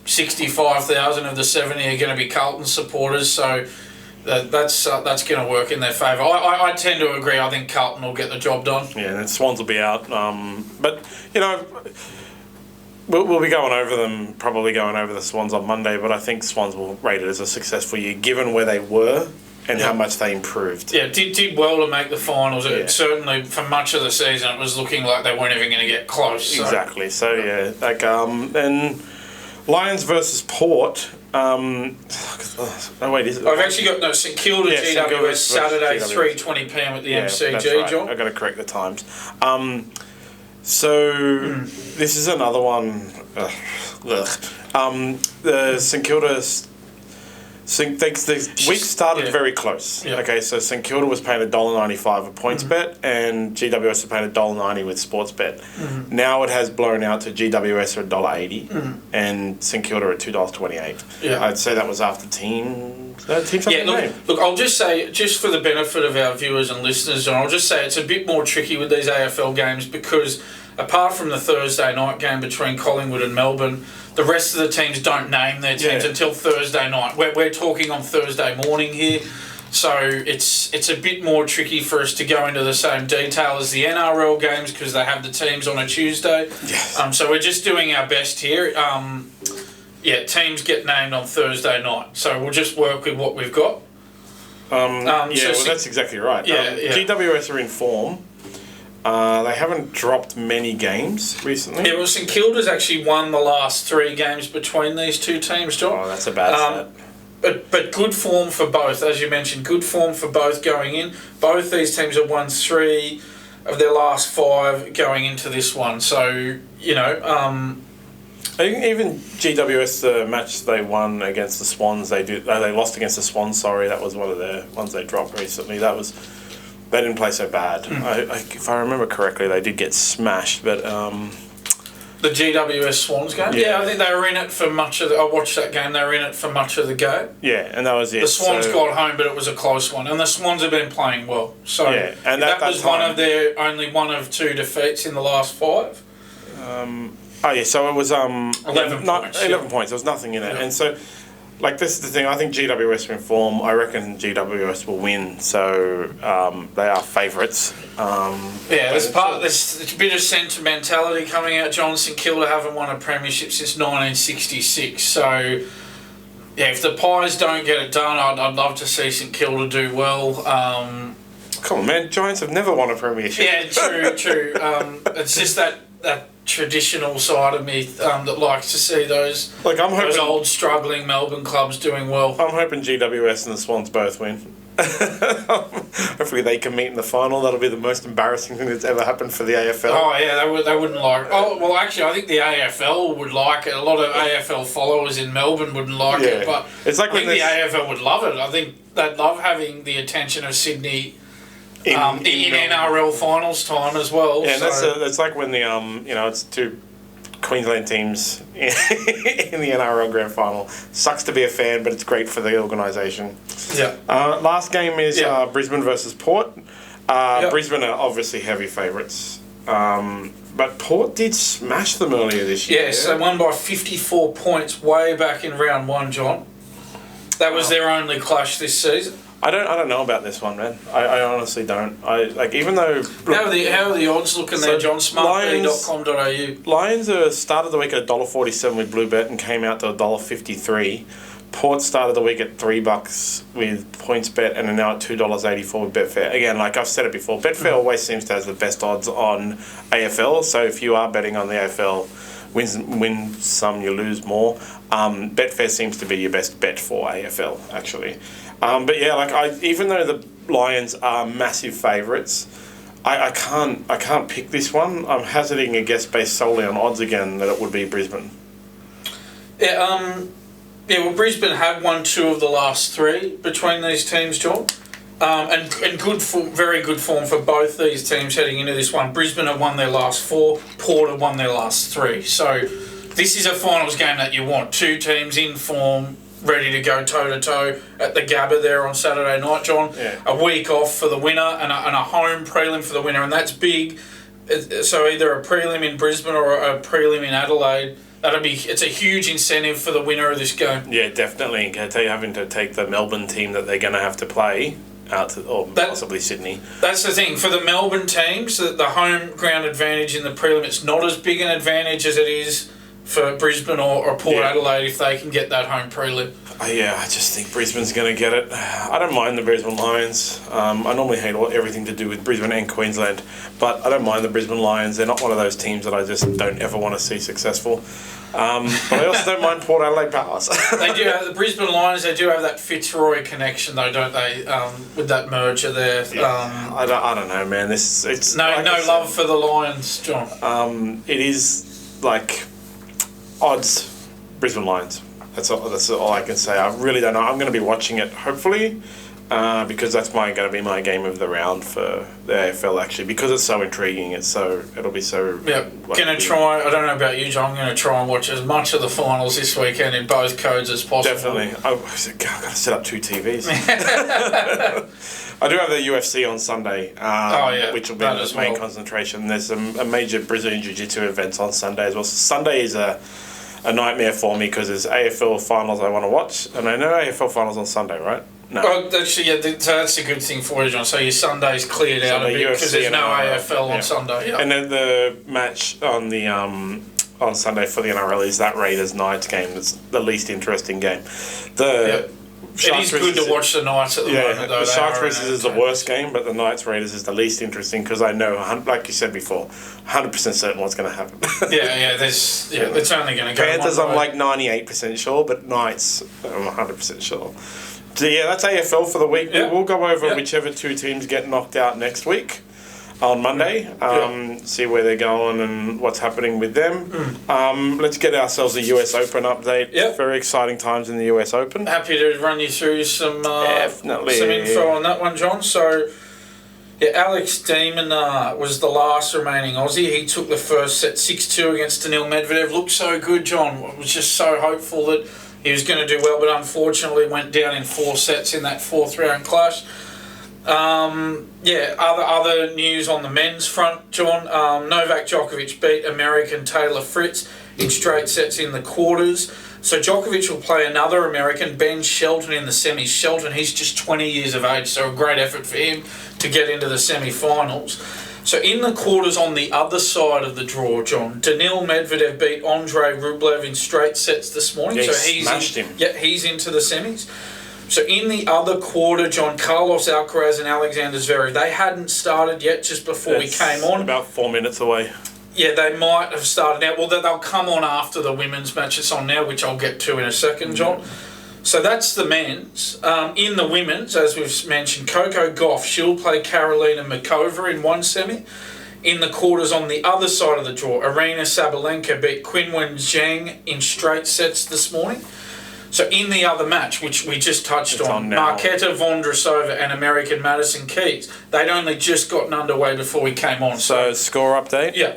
65,000 of the 70 are going to be Carlton supporters. So that's going to work in their favour. I tend to agree. I think Carlton will get the job done. Yeah, and the Swans will be out. But We'll be going over them, probably going over the Swans on Monday, but I think Swans will rate it as a successful year, given where they were and how much they improved. Yeah, did well to make the finals. It certainly, for much of the season, it was looking like they weren't even going to get close. So. Exactly. So, yeah. And Lions versus Port. Wait, is it? I've actually got St Kilda GWS Saturday, 3:20 p.m. at the MCG, that's right. John. I've got to correct the times. This is another one. The St Kilda. The week started very close. Yeah. Okay, so St Kilda was paying $1.95 a points bet, and GWS was paying $1.90 with sports bet. Mm-hmm. Now it has blown out to GWS at $1.80 and St Kilda at $2.28. Yeah. I'd say that was after team. Look, I'll just say, just for the benefit of our viewers and listeners, I'll just say it's a bit more tricky with these AFL games because apart from the Thursday night game between Collingwood and Melbourne, the rest of the teams don't name their teams until Thursday night. We're talking on Thursday morning here, so it's a bit more tricky for us to go into the same detail as the NRL games because they have the teams on a Tuesday. Yes. So we're just doing our best here. Teams get named on Thursday night, so we'll just work with what we've got. That's exactly right. GWS are in form. They haven't dropped many games recently. Yeah, well, St Kilda's actually won the last 3 games between these two teams, John. Oh, that's a bad stat. But good form for both, as you mentioned. Good form for both going in. Both these teams have won 3 of their last 5 going into this one. So, I think even GWS, the match they won against the Swans, they lost against the Swans, sorry. That was one of the ones they dropped recently. They didn't play so bad. If I remember correctly, they did get smashed, but... The GWS Swans game? Yeah, I think they were in it for much of I watched that game, they were in it for much of the game. Yeah, and that was it. The Swans got home, but it was a close one, and the Swans have been playing well. So and that was one of their only 1 of 2 defeats in the last 5. So it was... 11 points. 11 points, there was nothing in it. And so... this is the thing. I think GWS are in form. I reckon GWS will win. So they are favourites. There's a bit of sentimentality coming out. John, St Kilda haven't won a premiership since 1966. So if the Pies don't get it done, I'd love to see St Kilda do well. Come on, man! Giants have never won a premiership. Yeah, true. It's just that traditional side of me that likes to see those old struggling Melbourne clubs doing well. I'm hoping GWS and the Swans both win. Hopefully they can meet in the final. That'll be the most embarrassing thing that's ever happened for the AFL. Oh yeah, they wouldn't like it. Oh well, actually I think the AFL would like it. A lot of AFL followers in Melbourne wouldn't like it, but it's like I think the AFL would love it. I think they'd love having the attention of Sydney in NRL finals time as well. Yeah, so. That's like when the it's 2 Queensland teams in the NRL grand final. Sucks to be a fan, but it's great for the organisation. Yeah. Last game is Brisbane versus Port. Brisbane are obviously heavy favourites. But Port did smash them earlier this year. Yes, they won by 54 points way back in round 1, John. That was their only clash this season. I don't know about this one, man. I honestly don't. Even though... How are the odds looking there, John? smartbet.com.au. Lions started the week at $1.47 with Bluebet and came out to $1.53. Port started the week at $3 with PointsBet and are now at $2.84 with Betfair. Again, like I've said it before, Betfair always seems to have the best odds on AFL. So if you are betting on the AFL, win some, you lose more. Betfair seems to be your best bet for AFL, actually. But yeah, even though the Lions are massive favourites, I can't pick this one. I'm hazarding a guess based solely on odds again that it would be Brisbane. Well, Brisbane had won 2 of the last 3 between these teams, John. And very good form for both these teams heading into this one. Brisbane have won their last 4, Port have won their last 3. So this is a finals game that you want. 2 teams in form, ready to go toe-to-toe at the Gabba there on Saturday night, John. Yeah. A week off for the winner and a home prelim for the winner, and that's big. So either a prelim in Brisbane or a prelim in Adelaide. It's a huge incentive for the winner of this game. Yeah, definitely. They're having to take the Melbourne team that they're going to have to play out to, or possibly Sydney. That's the thing. For the Melbourne teams, the home ground advantage in the prelim, it's not as big an advantage as it is for Brisbane or Port Adelaide if they can get that home prelim. Yeah, I just think Brisbane's going to get it. I don't mind the Brisbane Lions. I normally hate everything to do with Brisbane and Queensland, but I don't mind the Brisbane Lions. They're not one of those teams that I just don't ever want to see successful. But I also don't mind Port Adelaide Powers. They do have the Brisbane Lions. They do have that Fitzroy connection, though, don't they? With that merger there. I don't know, man. It's no like love for the Lions, John. It is like odds Brisbane Lions. That's all I can say. I really don't know. I'm going to be watching it, hopefully, because that's going to be my game of the round for the AFL, actually, because it's so intriguing. It'll be so... Yeah, going to try... I don't know about you, John. I'm going to try and watch as much of the finals this weekend in both codes as possible. Definitely. I've got to set up 2 TVs. I do have the UFC on Sunday, which will be the main concentration. There's a major Brazilian Jiu-Jitsu event on Sunday as well. So Sunday is a nightmare for me because there's AFL finals I want to watch, and I know AFL finals on Sunday, right? No. Oh, actually, so that's a good thing for you, John. So your Sunday's cleared out a bit because there's no AFL on Sunday. Yeah. And then the match on the on Sunday for the NRL is that Raiders Knights game. It's the least interesting game. It is good to watch the Knights at the moment, though. The Sharks Raiders is the worst game, but the Knights Raiders is the least interesting because I know, like you said before, 100% certain what's going to happen. It's only going to go Panthers, one way. I'm like 98% sure, but Knights, I'm 100% sure. So that's AFL for the week. Yeah. We'll go over whichever 2 teams get knocked out next week on Monday, see where they're going and what's happening with them. Let's get ourselves a US Open update. Very exciting times in the US Open. Happy to run you through some info on that one, John. So, Alex Demon was the last remaining Aussie. He took the first set 6-2 against Daniil Medvedev. Looked so good, John. I was just so hopeful that he was going to do well, but unfortunately went down in 4 sets in that 4th round clash. Other news on the men's front, John. Novak Djokovic beat American Taylor Fritz in straight sets in the quarters. So Djokovic will play another American, Ben Shelton, in the semis. Shelton, he's just 20 years of age, so a great effort for him to get into the semi-finals. So in the quarters on the other side of the draw, John, Daniil Medvedev beat Andrei Rublev in straight sets this morning. Yeah, so he's smashed him. Yeah, he's into the semis. So in the other quarter, John, Carlos Alcaraz and Alexander Zverev, they hadn't started yet just before we came on. About 4 minutes away. Yeah, they might have started now. Well, they'll come on after the women's match that's on now, which I'll get to in a second, John. So that's the men's. In the women's, as we've mentioned, Coco Gauff, she'll play Karolina Muchova in one semi. In the quarters on the other side of the draw, Arina Sabalenka beat Qinwen Zhang in straight sets this morning. So in the other match, which we just touched on, Marketa Vondrousova and American Madison Keys, they'd only just gotten underway before we came on. So score update. Yeah.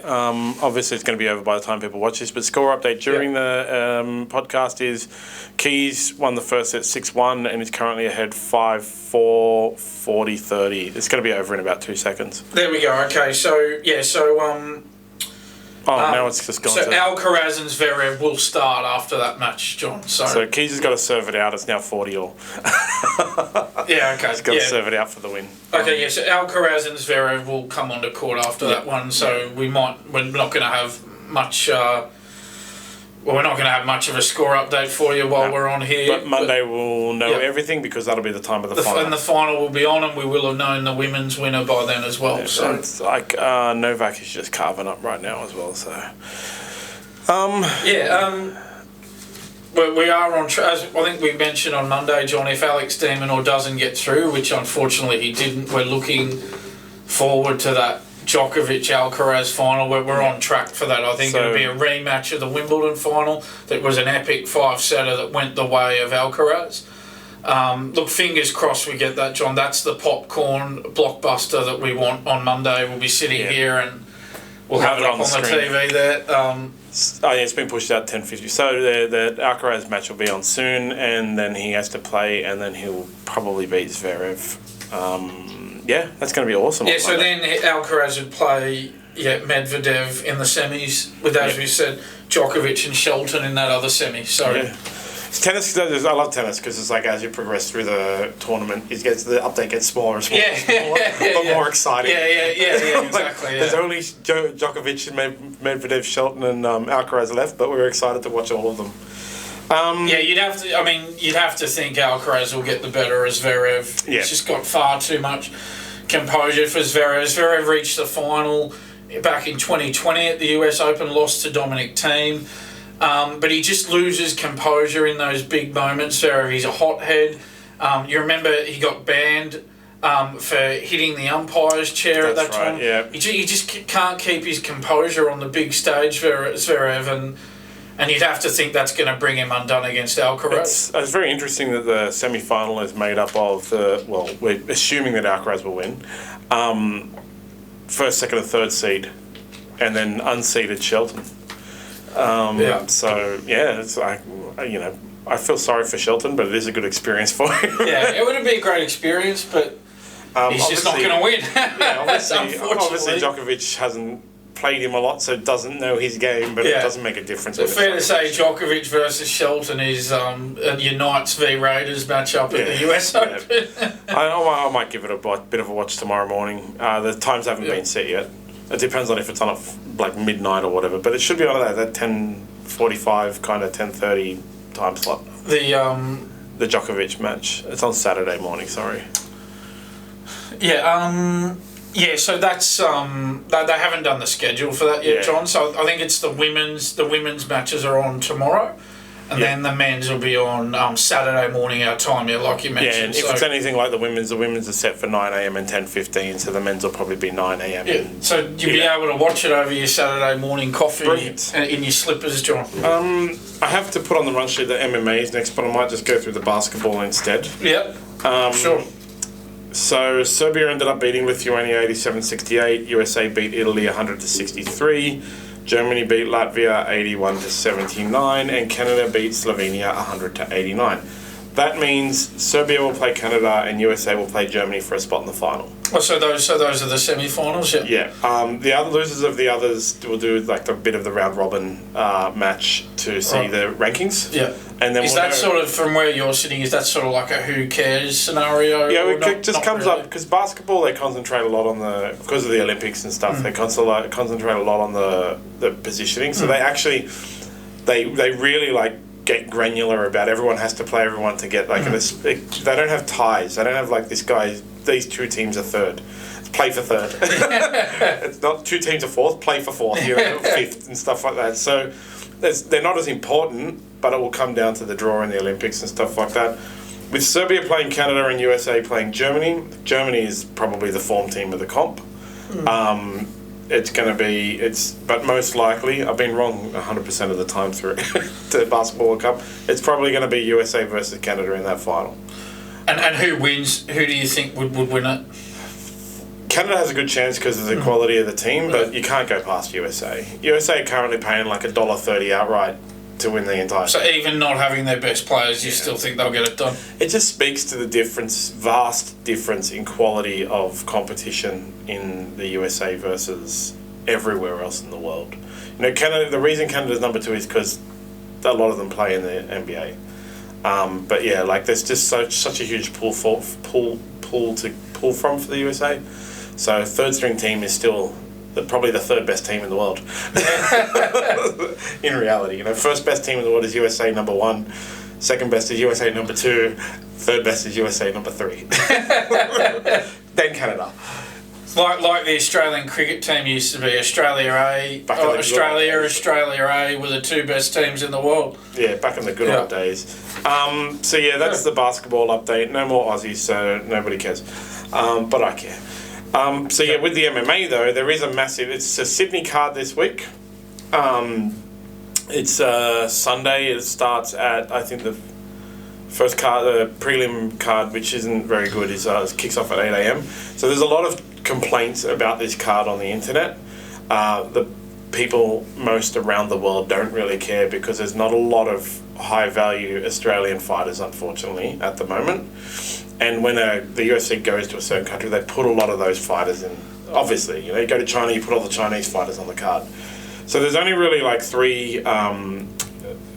Obviously, it's going to be over by the time people watch this, but score update during the podcast is Keys won the first set 6-1 and is currently ahead 5-4, 40-30. It's going to be over in about 2 seconds. There we go. Okay, so now it's just gone. So Alcaraz and Zverev will start after that match, John. So Keys has got to serve it out. It's now 40-all. Yeah, okay. He's got to serve it out for the win. Okay, so Alcaraz and Zverev will come onto court after that one. So we're not going to have much. We're not going to have much of a score update for you while we're on here. But Monday we'll know everything because that'll be the time of the final. And the final will be on, and we will have known the women's winner by then as well. So it's like Novak is just carving up right now as well. So we are on track. As I think we mentioned on Monday, John, if Alex de Minaur doesn't get through, which unfortunately he didn't, we're looking forward to that Djokovic-Alcaraz final. We're on track for that. I think it'll be a rematch of the Wimbledon final. That was an epic 5-setter that went the way of Alcaraz. Look, fingers crossed we get that, John. That's the popcorn blockbuster that we want on Monday. We'll be sitting here and we'll have it up on the TV there. It's been pushed out 10:50. So the Alcaraz match will be on soon, and then he has to play, and then he'll probably beat Zverev. That's going to be awesome. Yeah, so then Alcaraz would play Medvedev in the semis with, as we said, Djokovic and Shelton in that other semi. So Tennis, I love tennis because it's like as you progress through the tournament, the update gets smaller and smaller, but more exciting. Yeah, exactly. There's only Djokovic and Medvedev, Shelton, and Alcaraz left, but we're excited to watch all of them. You'd have to think Alcaraz will get the better of Zverev. Yeah. He's just got far too much composure for Zverev. Zverev reached the final back in 2020 at the US Open, lost to Dominic Thiem. But he just loses composure in those big moments. Zverev, he's a hothead. You remember he got banned for hitting the umpire's chair at that time. Yeah. He just can't keep his composure on the big stage, Zverev, and you'd have to think that's going to bring him undone against Alcaraz. It's very interesting that the semi-final is made up of we're assuming that Alcaraz will win, first, second, and third seed, and then unseeded Shelton. So it's like, I feel sorry for Shelton, but it is a good experience for him. Yeah, it would be a great experience, but he's just not going to win. Obviously Djokovic hasn't played him a lot, so doesn't know his game, but it doesn't make a difference. It's fair to say Djokovic versus Shelton is your Knights v Raiders matchup at the US Open. I might give it a bit of a watch tomorrow morning. The times haven't been set yet. It depends on if it's on at midnight or whatever, but it should be on that 10:45 kind of 10:30 time slot. The Djokovic match. It's on Saturday morning. Sorry. So that's they haven't done the schedule for that yet, John. So I think it's the women's matches are on tomorrow, and then the men's will be on Saturday morning our time, like you mentioned. Yeah, and if it's anything like the women's are set for 9 a.m. and 10:15, so the men's will probably be 9 a.m. Yeah, so you'll be able to watch it over your Saturday morning coffee in your slippers, John. I have to put on the run sheet that MMA is next, but I might just go through the basketball instead. Yep. Sure. So Serbia ended up beating Lithuania 87-68. USA beat Italy 100-63. Germany beat Latvia 81-79, and Canada beat Slovenia 100-89. That means Serbia will play Canada and USA will play Germany for a spot in the final. Oh, so those are the semi-finals, yeah. Yeah. The other losers of the others will do like a bit of the round robin match to see the rankings. Yeah. And then is that sort of, from where you're sitting, is that sort of like a who cares scenario? Yeah, it just comes up because basketball they concentrate a lot on because of the Olympics and stuff. They concentrate a lot on the positioning. So they actually they really like get granular about everyone has to play everyone to get they don't have ties. They don't have like these two teams are third. Play for third. It's not two teams are fourth. Play for fourth, fifth, and stuff like that. So they're not as important, but it will come down to the draw in the Olympics and stuff like that. With Serbia playing Canada and USA playing Germany, Germany is probably the form team of the comp. It's going to be, but most likely, I've been wrong 100% of the time through the Basketball World Cup, it's probably going to be USA versus Canada in that final. And who wins? Who do you think would win it? Canada has a good chance because of the quality of the team, but you can't go past USA. USA are currently paying like $1.30 outright to win the entire. So even not having their best players, you still think they'll get it done? It just speaks to the vast difference in quality of competition in the USA versus everywhere else in the world. Canada. The reason Canada's number 2 is because a lot of them play in the NBA. But yeah, there's just such a huge pool to pull from for the USA. So third string team is still probably the third best team in the world. In reality, first best team in the world is USA number 1, second best is USA number 2, third best is USA number 3. Then Canada. Like the Australian cricket team used to be, Australia A, Australia A were the 2 best teams in the world. Yeah, back in the good old days. That's the basketball update. No more Aussies, so nobody cares. But I care. With the MMA though, there is it's a Sydney card this week. It's Sunday. It starts at, I think the first card, the prelim card, which isn't very good, kicks off at 8 a.m. So there's a lot of complaints about this card on the internet. The people most around the world don't really care because there's not a lot of high value Australian fighters, unfortunately, at the moment. And when the UFC goes to a certain country, they put a lot of those fighters in. Obviously, you go to China, you put all the Chinese fighters on the card. So there's only really 3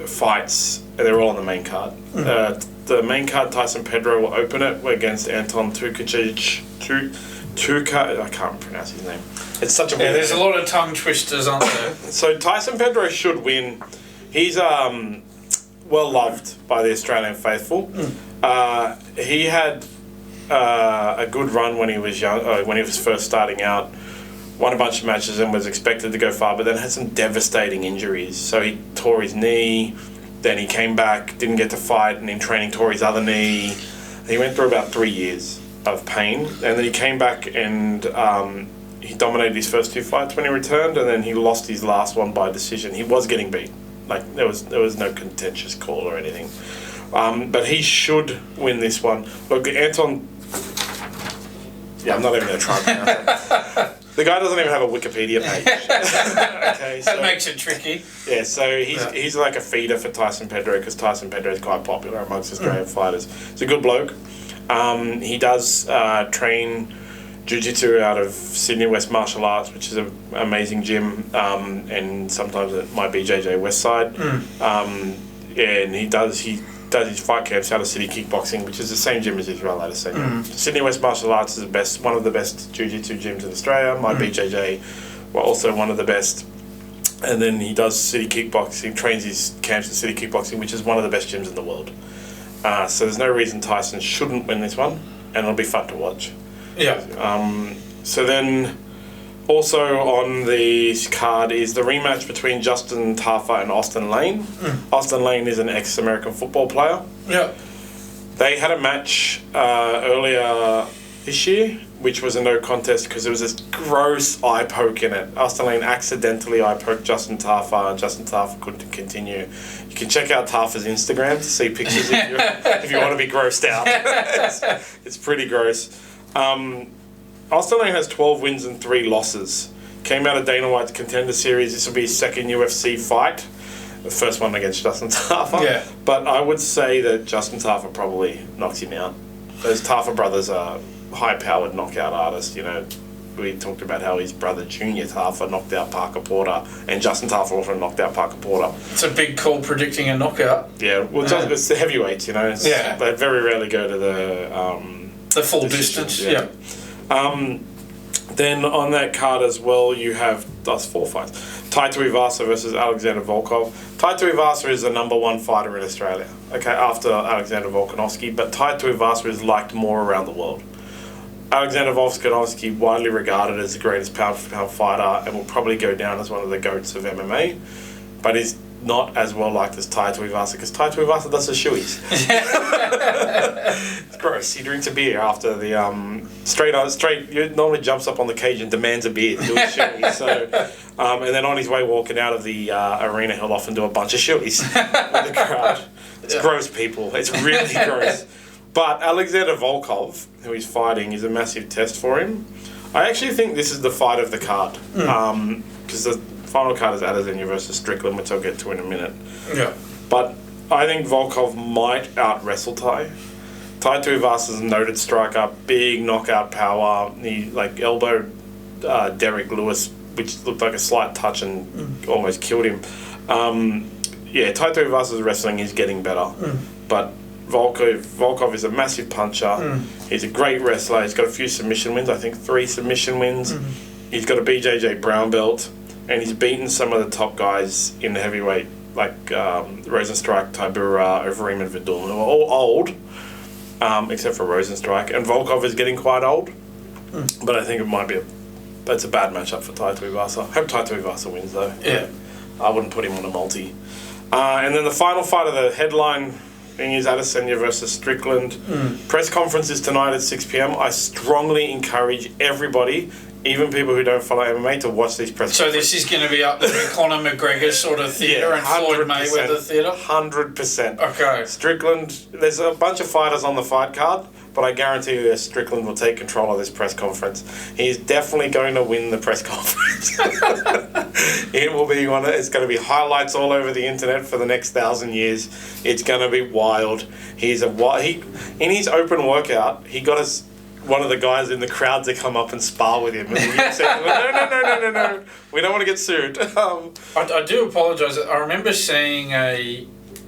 fights, they're all on the main card. The main card, Tyson Pedro will open it against Anton Tukacic. I can't pronounce his name. It's such a weird there's name. a lot of tongue twisters, aren't there? So Tyson Pedro should win. He's well loved by the Australian faithful. He had a good run when he was young, when he was first starting out. Won a bunch of matches and was expected to go far, but then had some devastating injuries. So he tore his knee, then he came back, didn't get to fight, and in training tore his other knee. He went through about 3 years of pain, and then he came back and he dominated his first 2 fights when he returned, and then he lost his last one by decision. He was getting beat. Like, there was no contentious call or anything. But he should win this one. Look, Anton... Yeah, I'm not even going to try and pronounce it. The guy doesn't even have a Wikipedia page. Okay, so, that makes it tricky. Yeah, so he's like a feeder for Tyson Pedro, because Tyson Pedro is quite popular amongst Australian fighters. He's a good bloke. He does train jiu-jitsu out of Sydney West Martial Arts, which is an amazing gym, and sometimes it might be JJ Westside. And he does his fight camps out of City Kickboxing, which is the same gym as Israel Adesanya. Sydney West Martial Arts is one of the best jiu-jitsu gyms in Australia. My BJJ, well, also one of the best. And then he does City Kickboxing, trains his camps at City Kickboxing, which is one of the best gyms in the world. So there's no reason Tyson shouldn't win this one, and it'll be fun to watch. Yeah. So then, also on the card is the rematch between Justin Tafa and Austin Lane. Austin Lane is an ex-American football player. Yeah. They had a match earlier this year, which was a no contest because there was this gross eye poke in it. Austin Lane accidentally eye poked Justin Tafa, and Justin Tafa couldn't continue. You can check out Tafa's Instagram to see pictures if you want to be grossed out. It's pretty gross. Austin Lane has 12 wins and 3 losses. Came out of Dana White's Contender Series. This will be his second UFC fight. The first one against Justin Tafa. Yeah. But I would say that Justin Tafa probably knocks him out. Those Tafa brothers are high-powered knockout artists. You know, we talked about how his brother Junior Tafa knocked out Parker Porter, and Justin Tafa also knocked out Parker Porter. It's a big call predicting a knockout. Yeah, well, it's the heavyweights, you know. They very rarely go to the full distance. Yeah. Then on that card as well, you have 4 fights. Tai Tuivasa versus Alexander Volkov. Tai Tuivasa is the #1 fighter in Australia, okay, after Alexander Volkanovski, but Tai Tuivasa is liked more around the world. Alexander Volkanovski, widely regarded as the greatest pound-for-pound fighter, and will probably go down as one of the GOATs of MMA, but is not as well liked as Tai Tuivasa, because Tai Tuivasa does the shoeies. It's gross. He drinks a beer after the straight. He normally jumps up on the cage and demands a beer to do a shoey. So, and then on his way walking out of the arena, he'll often do a bunch of shoeies with the crowd. It's gross, people. It's really gross. But Alexander Volkov, who he's fighting, is a massive test for him. I actually think this is the fight of the card, because the final card is Adesanya versus Strickland, which I'll get to in a minute. Yeah. But I think Volkov might out-wrestle Tai. Tai Tuivasa is a noted striker, big knockout power. He elbowed Derek Lewis, which looked like a slight touch and almost killed him. Tai Tuivasa's wrestling is getting better. But Volkov is a massive puncher. He's a great wrestler. He's got a few submission wins, I think 3 submission wins. He's got a BJJ brown belt. And he's beaten some of the top guys in the heavyweight, like Rosenstrike, Tybura, Overeem, and Vidal, who are all old, except for Rosenstrike. And Volkov is getting quite old, but I think that's a bad matchup for Tai Tuivasa. I hope Tai Tuivasa wins, though. Yeah. I wouldn't put him on a multi. And then the final fight of the headline thing is Adesanya versus Strickland. Press conference is tonight at 6 p.m. I strongly encourage everybody, even people who don't follow MMA, to watch these press conferences. So this is going to be up there in Conor McGregor sort of theatre and Floyd Mayweather theatre? 100%. Okay. Strickland, there's a bunch of fighters on the fight card, but I guarantee you that Strickland will take control of this press conference. He's definitely going to win the press conference. It will be it's going to be highlights all over the internet for the next 1,000 years. It's going to be wild. In his open workout, he got one of the guys in the crowd to come up and spar with him. And he said, no. We don't want to get sued. I do apologise. I remember seeing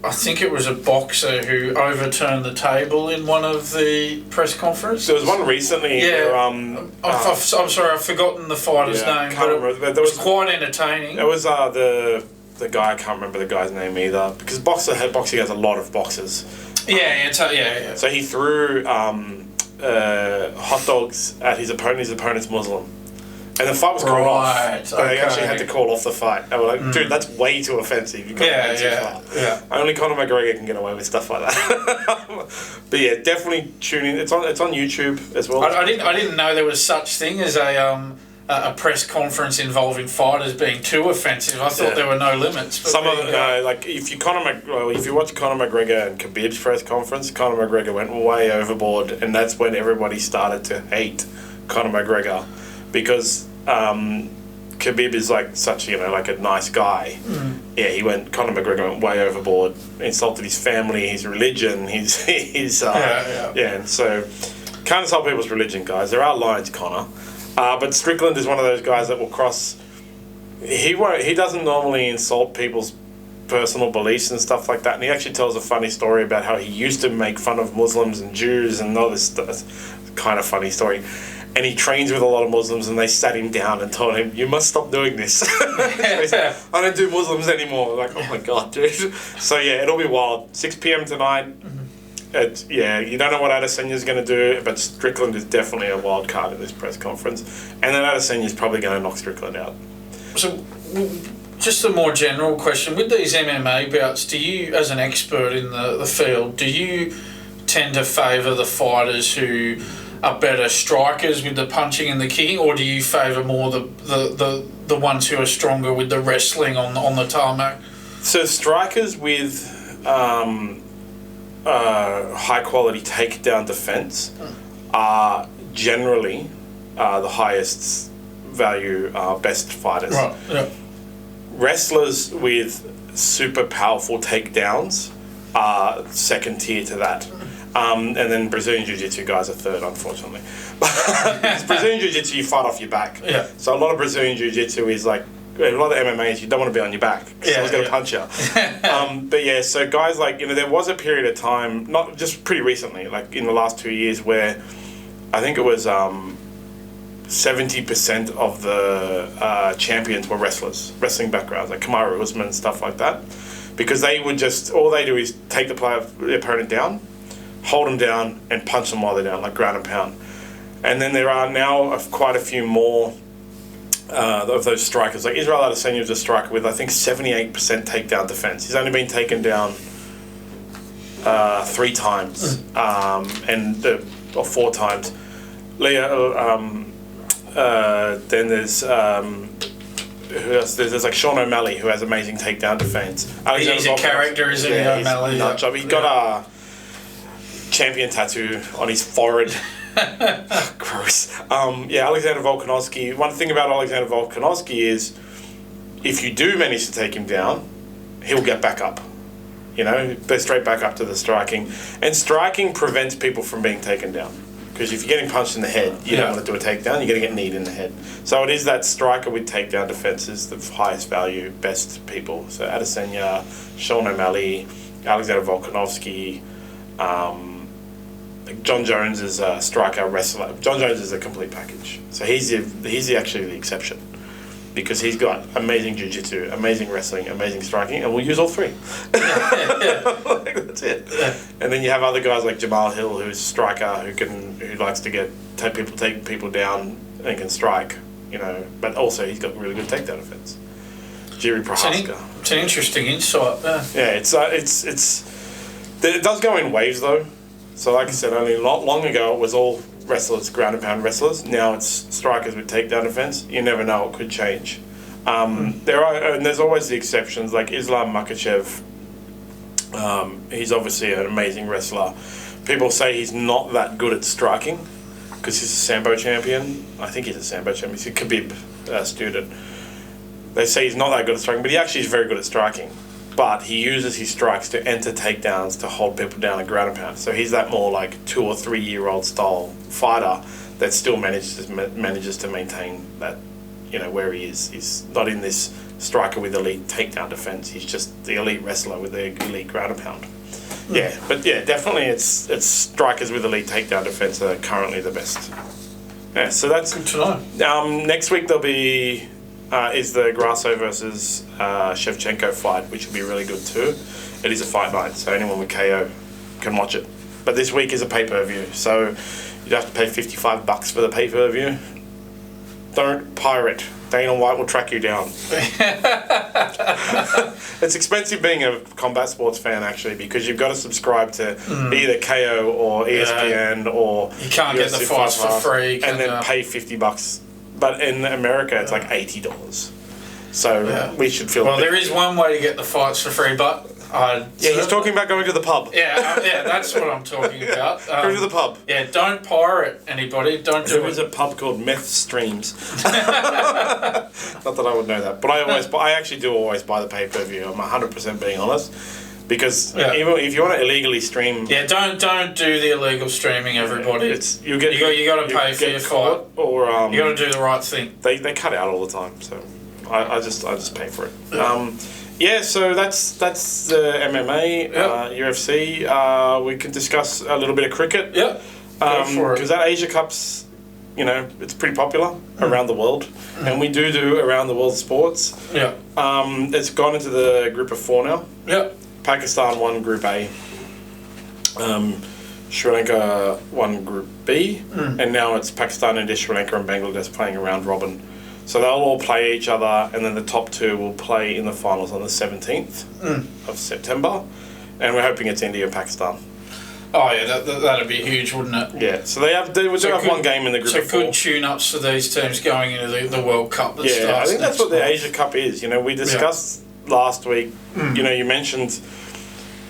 I think it was a boxer who overturned the table in one of the press conferences. There was one recently. Yeah. I'm sorry, I've forgotten the fighter's name, but it was quite entertaining. It was the guy, I can't remember the guy's name either, because boxing has a lot of boxers. Yeah. So he threw hot dogs at his opponent. His opponent's Muslim. And the fight was called off. But they actually had to call off the fight. They were like, dude, that's way too offensive. You've got way too far. Yeah. Only Conor McGregor can get away with stuff like that. But yeah, definitely tune in. It's on YouTube as well. I didn't know there was such thing as a press conference involving fighters being too offensive. I thought there were no limits. But some of them, like if you watch Conor McGregor and Khabib's press conference, Conor McGregor went way overboard, and that's when everybody started to hate Conor McGregor. Because Khabib is like such, like a nice guy. Yeah, Conor McGregor went way overboard, insulted his family, his religion, and so can't insult people's religion, guys. There are lines, Conor. But Strickland is one of those guys that will cross. He doesn't normally insult people's personal beliefs and stuff like that. And he actually tells a funny story about how he used to make fun of Muslims and Jews and all this stuff. Kind of funny story. And he trains with a lot of Muslims, and they sat him down and told him, "You must stop doing this." So he's like, I don't do Muslims anymore. Like, oh my god, dude. So yeah, it'll be wild. 6 p.m. tonight. You don't know what Adesanya's going to do, but Strickland is definitely a wild card at this press conference. And then Adesanya's probably going to knock Strickland out. So, just a more general question. With these MMA bouts, do you, as an expert in the field, do you tend to favour the fighters who are better strikers with the punching and the kicking, or do you favour more the ones who are stronger with the wrestling on the tarmac? So strikers with high quality takedown defence are generally the highest value, best fighters. Right. Yeah. Wrestlers with super powerful takedowns are second tier to that. And then Brazilian Jiu-Jitsu guys are third, unfortunately. Brazilian Jiu-Jitsu, you fight off your back. Yeah. So a lot of Brazilian Jiu-Jitsu is like, a lot of MMA is you don't want to be on your back. Someone's going to punch you. But yeah, so guys like, there was a period of time, not just pretty recently, like in the last 2 years, where I think it was 70% of the champions were wrestling backgrounds, like Kamaru Usman and stuff like that. Because they would all they do is take the opponent down, hold them down, and punch them while they're down, like ground and pound. And then there are now quite a few more of those strikers. Like Israel Adesanya was a striker with, I think, 78% takedown defense. He's only been taken down 3 times, or 4 times. Then there's who else? There's like Sean O'Malley, who has amazing takedown defense. He's a character, isn't he, O'Malley? He got a champion tattoo on his forehead. Gross. Alexander Volkanovski. One thing about Alexander Volkanovski is, if you do manage to take him down, he'll get back up. They're straight back up to the striking. And striking prevents people from being taken down. Because if you're getting punched in the head, you don't want to do a takedown, you're going to get kneed in the head. So it is that striker with takedown defense is the highest value, best people. So Adesanya, Sean O'Malley, Alexander Volkanovski, John Jones is a striker, wrestler. John Jones is a complete package. So he's actually the exception. Because he's got amazing jiu-jitsu, amazing wrestling, amazing striking, and we'll use all 3. That's it. Yeah. And then you have other guys like Jamal Hill, who's a striker who likes to take people down and can strike, but also he's got really good takedown defense. Jiri Prohaska. It's an interesting insight. Yeah, it does go in waves though. So like I said, only not long ago it was all wrestlers, ground and pound wrestlers. Now it's strikers with takedown defense. You never know; it could change. There's always the exceptions, like Islam Makhachev. He's obviously an amazing wrestler. People say he's not that good at striking because he's a Sambo champion. I think he's a Sambo champion. He's a Khabib student. They say he's not that good at striking, but he actually is very good at striking. but he uses his strikes to enter takedowns to hold people down and ground and pound. So he's that more like 2 or 3 year old style fighter that still manages to maintain that, where he is. He's not in this striker with elite takedown defense. He's just the elite wrestler with the elite ground and pound. Yeah, but definitely it's strikers with elite takedown defense are currently the best. Yeah, so that's good to know. Next week there'll be is the Grasso versus Shevchenko fight, which will be really good too. It is a fight night, so anyone with KO can watch it. But this week is a pay-per-view, so you'd have to pay $55 for the pay-per-view. Don't pirate. Dana White will track you down. It's expensive being a combat sports fan, actually, because you've got to subscribe to either KO or ESPN or you can't get the fights for free, and then pay $50. But in America, it's like $80. So we should feel. Well, there is one way to get the fights for free, but he's talking about going to the pub. Yeah, that's what I'm talking about. Go to the pub. Yeah, don't pirate anybody. Don't do it. There is a pub called Meth Streams. Not that I would know that, but I actually do always buy the pay-per-view. I'm 100% being honest, because even if you want to illegally stream, don't do the illegal streaming. Everybody, you got to pay for your fight, or you got to do the right thing. They cut out all the time, so I just pay for it. So that's the MMA, UFC. We can discuss a little bit of cricket. Yeah. Because that Asia Cup's, it's pretty popular around the world, and we do around the world sports. Yeah. It's gone into the group of 4 now. Yeah. Pakistan won Group A. Sri Lanka won Group B, and now it's Pakistan, India, Sri Lanka, and Bangladesh playing a round robin. So they'll all play each other, and then the top 2 will play in the finals on the 17th of September, and we're hoping it's India and Pakistan. Oh yeah, that'd be huge, wouldn't it? Yeah, so they have one game in the group of 4. So good tune-ups for these teams going into the World Cup that starts. I think that's what the Asia Cup is. We discussed last week, you mentioned,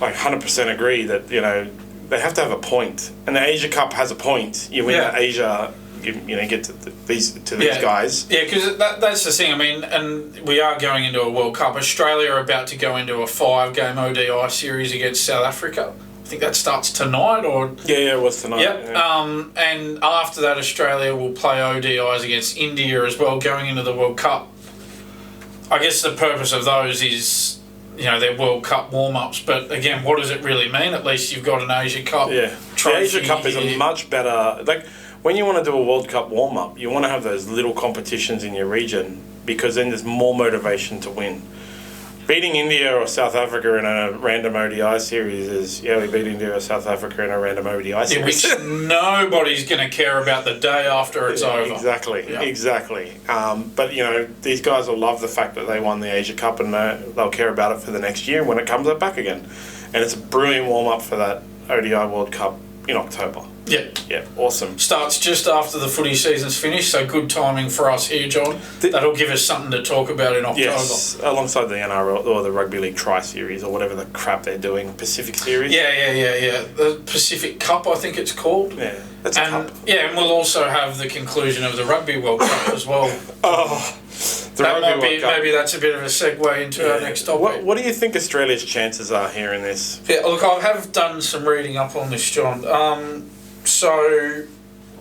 like 100% agree that, they have to have a point, and the Asia Cup has a point. You win the Asia, get to these guys. Yeah, because that's the thing. I mean, and we are going into a World Cup. Australia are about to go into a 5-game ODI series against South Africa. I think that starts tonight, or it was tonight. Yep. Yeah. And after that, Australia will play ODIs against India as well, going into the World Cup. I guess the purpose of those is, they're World Cup warm-ups. But again, what does it really mean? At least you've got an Asia Cup. Yeah, the Asia Cup is a much better. When you want to do a World Cup warm-up, you want to have those little competitions in your region, because then there's more motivation to win. Beating India or South Africa in a random ODI series is, we beat India or South Africa in a random ODI series. Which nobody's going to care about the day after it's over. Exactly. But, these guys will love the fact that they won the Asia Cup, and they'll care about it for the next year when it comes back again. And it's a brilliant warm-up for that ODI World Cup in October. Yeah, awesome. Starts just after the footy season's finished, so good timing for us here, John. That'll give us something to talk about in October. Yes, alongside the NRL or the Rugby League Tri-Series or whatever the crap they're doing, Pacific Series. Yeah. The Pacific Cup, I think it's called. Yeah, that's a cup. Yeah, and we'll also have the conclusion of the Rugby World Cup as well. Maybe that's a bit of a segue into our next topic. What do you think Australia's chances are here in this? Yeah, look, I have done some reading up on this, John. So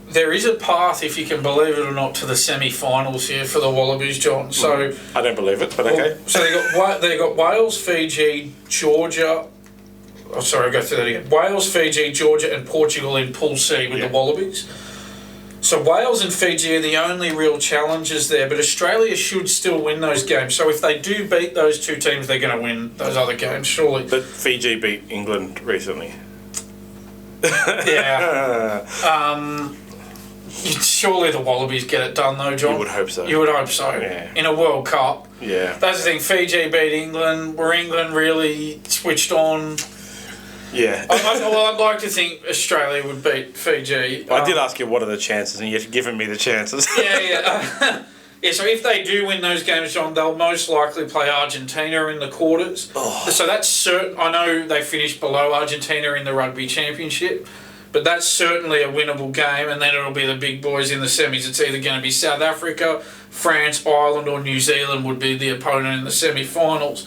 there is a path, if you can believe it or not, to the semi-finals here for the Wallabies, John. So I don't believe it, but okay. So they got Wales, Fiji, Georgia. Oh, sorry, I'll go through that again. Wales, Fiji, Georgia, and Portugal in Pool C with the Wallabies. So Wales and Fiji are the only real challenges there, but Australia should still win those games. So if they do beat those 2 teams, they're going to win those other games, surely. But Fiji beat England recently. Yeah. Surely the Wallabies get it done though, John. You would hope so. You would hope so. Yeah. In a World Cup. Yeah. That's the thing. Fiji beat England. Were England really switched on? Yeah. I'd like to think Australia would beat Fiji. I did ask you what are the chances, and you've given me the chances. Yeah. Yeah, so if they do win those games, John, they'll most likely play Argentina in the quarters. Oh. So that's certain. I know they finished below Argentina in the Rugby Championship, but that's certainly a winnable game, and then it'll be the big boys in the semis. It's either going to be South Africa, France, Ireland, or New Zealand would be the opponent in the semi-finals.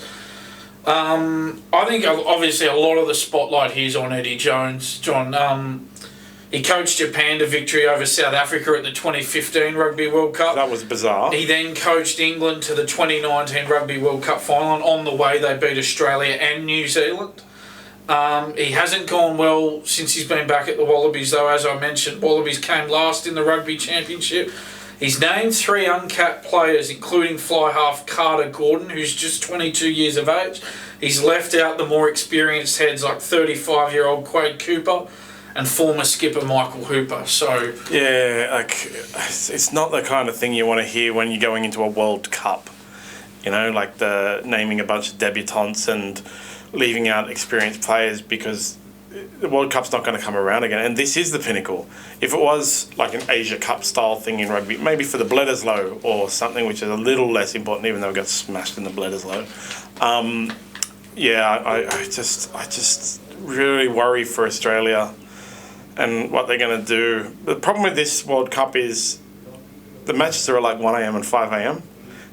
I think obviously a lot of the spotlight here is on Eddie Jones, John. He coached Japan to victory over South Africa at the 2015 Rugby World Cup. That was bizarre. He then coached England to the 2019 Rugby World Cup final, and on the way they beat Australia and New Zealand. He hasn't gone well since he's been back at the Wallabies, though. As I mentioned, Wallabies came last in the Rugby Championship. He's named 3 uncapped players, including fly half Carter Gordon, who's just 22 years of age. He's left out the more experienced heads like 35-year-old Quade Cooper and former skipper Michael Hooper. So yeah, like it's not the kind of thing you want to hear when you're going into a World Cup. You know, like the naming a bunch of debutantes and leaving out experienced players, because the World Cup's not going to come around again. And this is the pinnacle. If it was like an Asia Cup style thing in rugby, maybe for the Bledisloe or something which is a little less important, even though we got smashed in the Bledisloe. I just really worry for Australia and what they're going to do. The problem with this World Cup is the matches are like 1 a.m. and 5 a.m.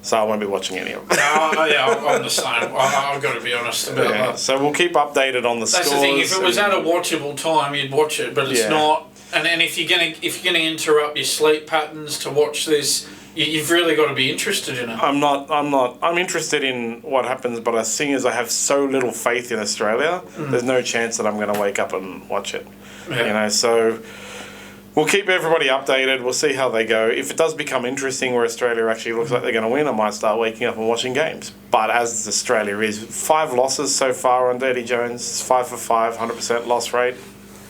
So I won't be watching any of them. I'm the same. I've got to be honest about that. So we'll keep updated on the scores. That's the thing. If it was at a watchable time, you'd watch it, but it's not. And if you're gonna interrupt your sleep patterns to watch this, you've really got to be interested in it. I'm interested in what happens, but seeing as I have so little faith in Australia, there's no chance that I'm going to wake up and watch it. Yeah. You know, so we'll keep everybody updated. We'll see how they go. If it does become interesting where Australia actually looks like they're going to win, I might start waking up and watching games. But as Australia is, 5 losses so far on Eddie Jones, 5 for 5, 100% loss rate.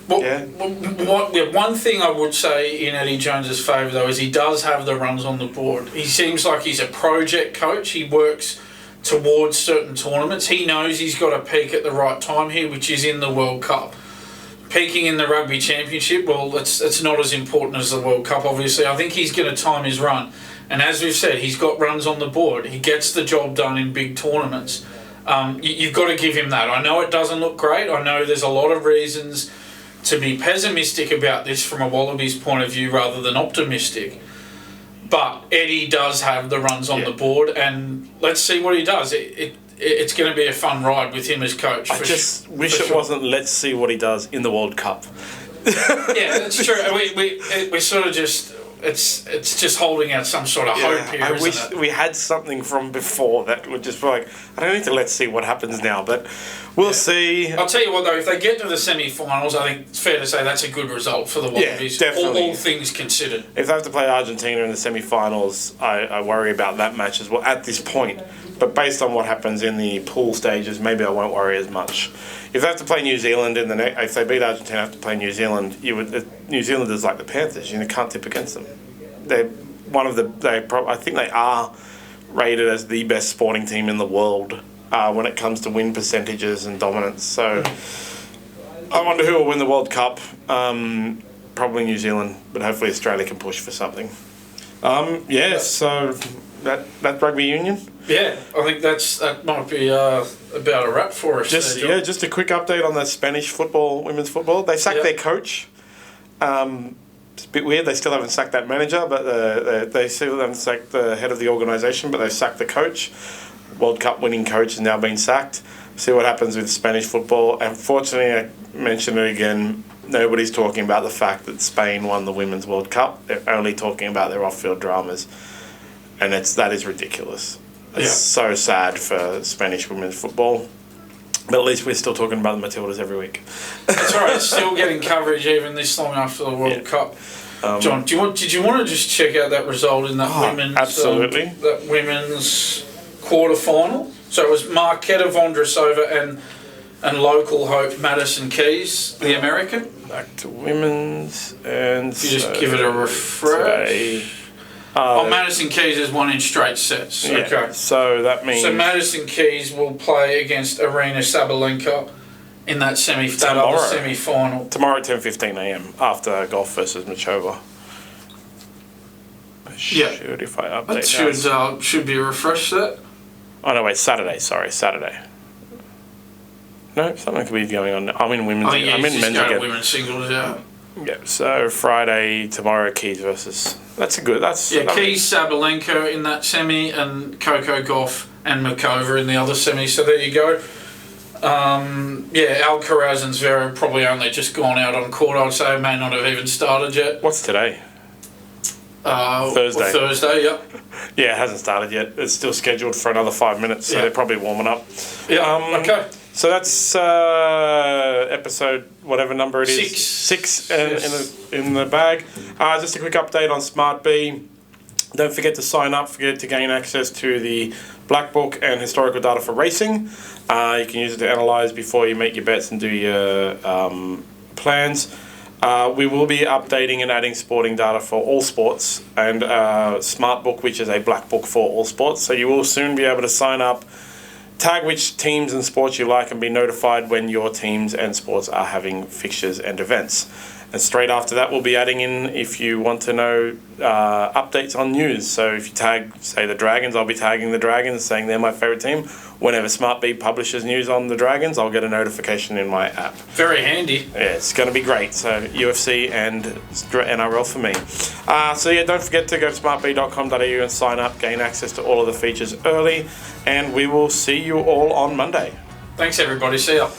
One thing I would say in Eddie Jones's favour, though, is he does have the runs on the board. He seems like he's a project coach. He works towards certain tournaments. He knows he's got to peak at the right time here, which is in the World Cup. Peaking in the Rugby Championship, well, it's not as important as the World Cup, obviously. I think he's going to time his run. And as we've said, he's got runs on the board. He gets the job done in big tournaments. You've got to give him that. I know it doesn't look great. I know there's a lot of reasons to be pessimistic about this from a Wallabies point of view rather than optimistic. But Eddie does have the runs on the board, and let's see what he does. It's going to be a fun ride with him as coach. I just wish it wasn't let's see what he does in the World Cup. Yeah, that's true. We sort of just... It's just holding out some sort of hope here, I wish we had something from before that would just be like, I don't need to let's see what happens now, but we'll see. I'll tell you what, though, if they get to the semi-finals, I think it's fair to say that's a good result for the Wallabies, all things considered. If they have to play Argentina in the semi-finals, I worry about that match as well at this point. But based on what happens in the pool stages, maybe I won't worry as much. If they have to play New Zealand if they beat Argentina, have to play New Zealand. New Zealanders like the Panthers. You can't tip against them. They're I think they are rated as the best sporting team in the world when it comes to win percentages and dominance. So I wonder who will win the World Cup. Probably New Zealand, but hopefully Australia can push for something. So that rugby union. Yeah, I think that might be about a wrap for us. Just a quick update on the Spanish women's football. They sacked their coach. It's a bit weird. They still haven't sacked that manager, but they still haven't sacked the head of the organisation. But they've sacked the coach. World Cup winning coach has now been sacked. See what happens with Spanish football. Unfortunately, I mentioned it again. Nobody's talking about the fact that Spain won the Women's World Cup. They're only talking about their off-field dramas, and that is ridiculous. It's so sad for Spanish women's football. But at least we're still talking about the Matildas every week. That's all right. It's still getting coverage even this long after the World Cup. John, did you want to just check out that result in that women's that women's quarterfinal? So it was Marketa Vondrasova and local hope Madison Keys, the American. Back to women's, and if you just give it a refresh. Madison Keys has won in straight sets. Okay. So that means... So Madison Keys will play against Arena Sabalenka in that semi-final. Tomorrow at 10:15 a.m. after golf versus Machova. If I update that should be a refresh set. Oh no, wait, Saturday. Sorry, Saturday. No, something could be going on. I'm in women's. I'm in men's again. Women's singles, yeah. Yeah, so Friday, tomorrow, Keys versus... Keys Sabalenka in that semi, and Coco Gauff and Makova in the other semi. So there you go. Alcaraz's Zverev probably only just gone out on court. I'd say may not have even started yet. What's today? Thursday. Thursday, yep. Yeah, it hasn't started yet. It's still scheduled for another 5 minutes, so they're probably warming up. Yeah. Okay. So that's episode whatever number it is. Six in the bag. Just a quick update on SmartB. Don't forget to sign up. Forget to gain access to the blackbook and historical data for racing. You can use it to analyse before you make your bets and do your plans. We will be updating and adding sporting data for all sports and SmartBook, which is a black book for all sports. So you will soon be able to sign up, tag which teams and sports you like, and be notified when your teams and sports are having fixtures and events. And straight after that, we'll be adding in, if you want to know, updates on news. So if you tag, say, the Dragons, I'll be tagging the Dragons, saying they're my favourite team. Whenever SmartB publishes news on the Dragons, I'll get a notification in my app. Very handy. Yeah, it's going to be great. So UFC and NRL for me. Don't forget to go to smartb.com.au and sign up, gain access to all of the features early. And we will see you all on Monday. Thanks, everybody. See ya.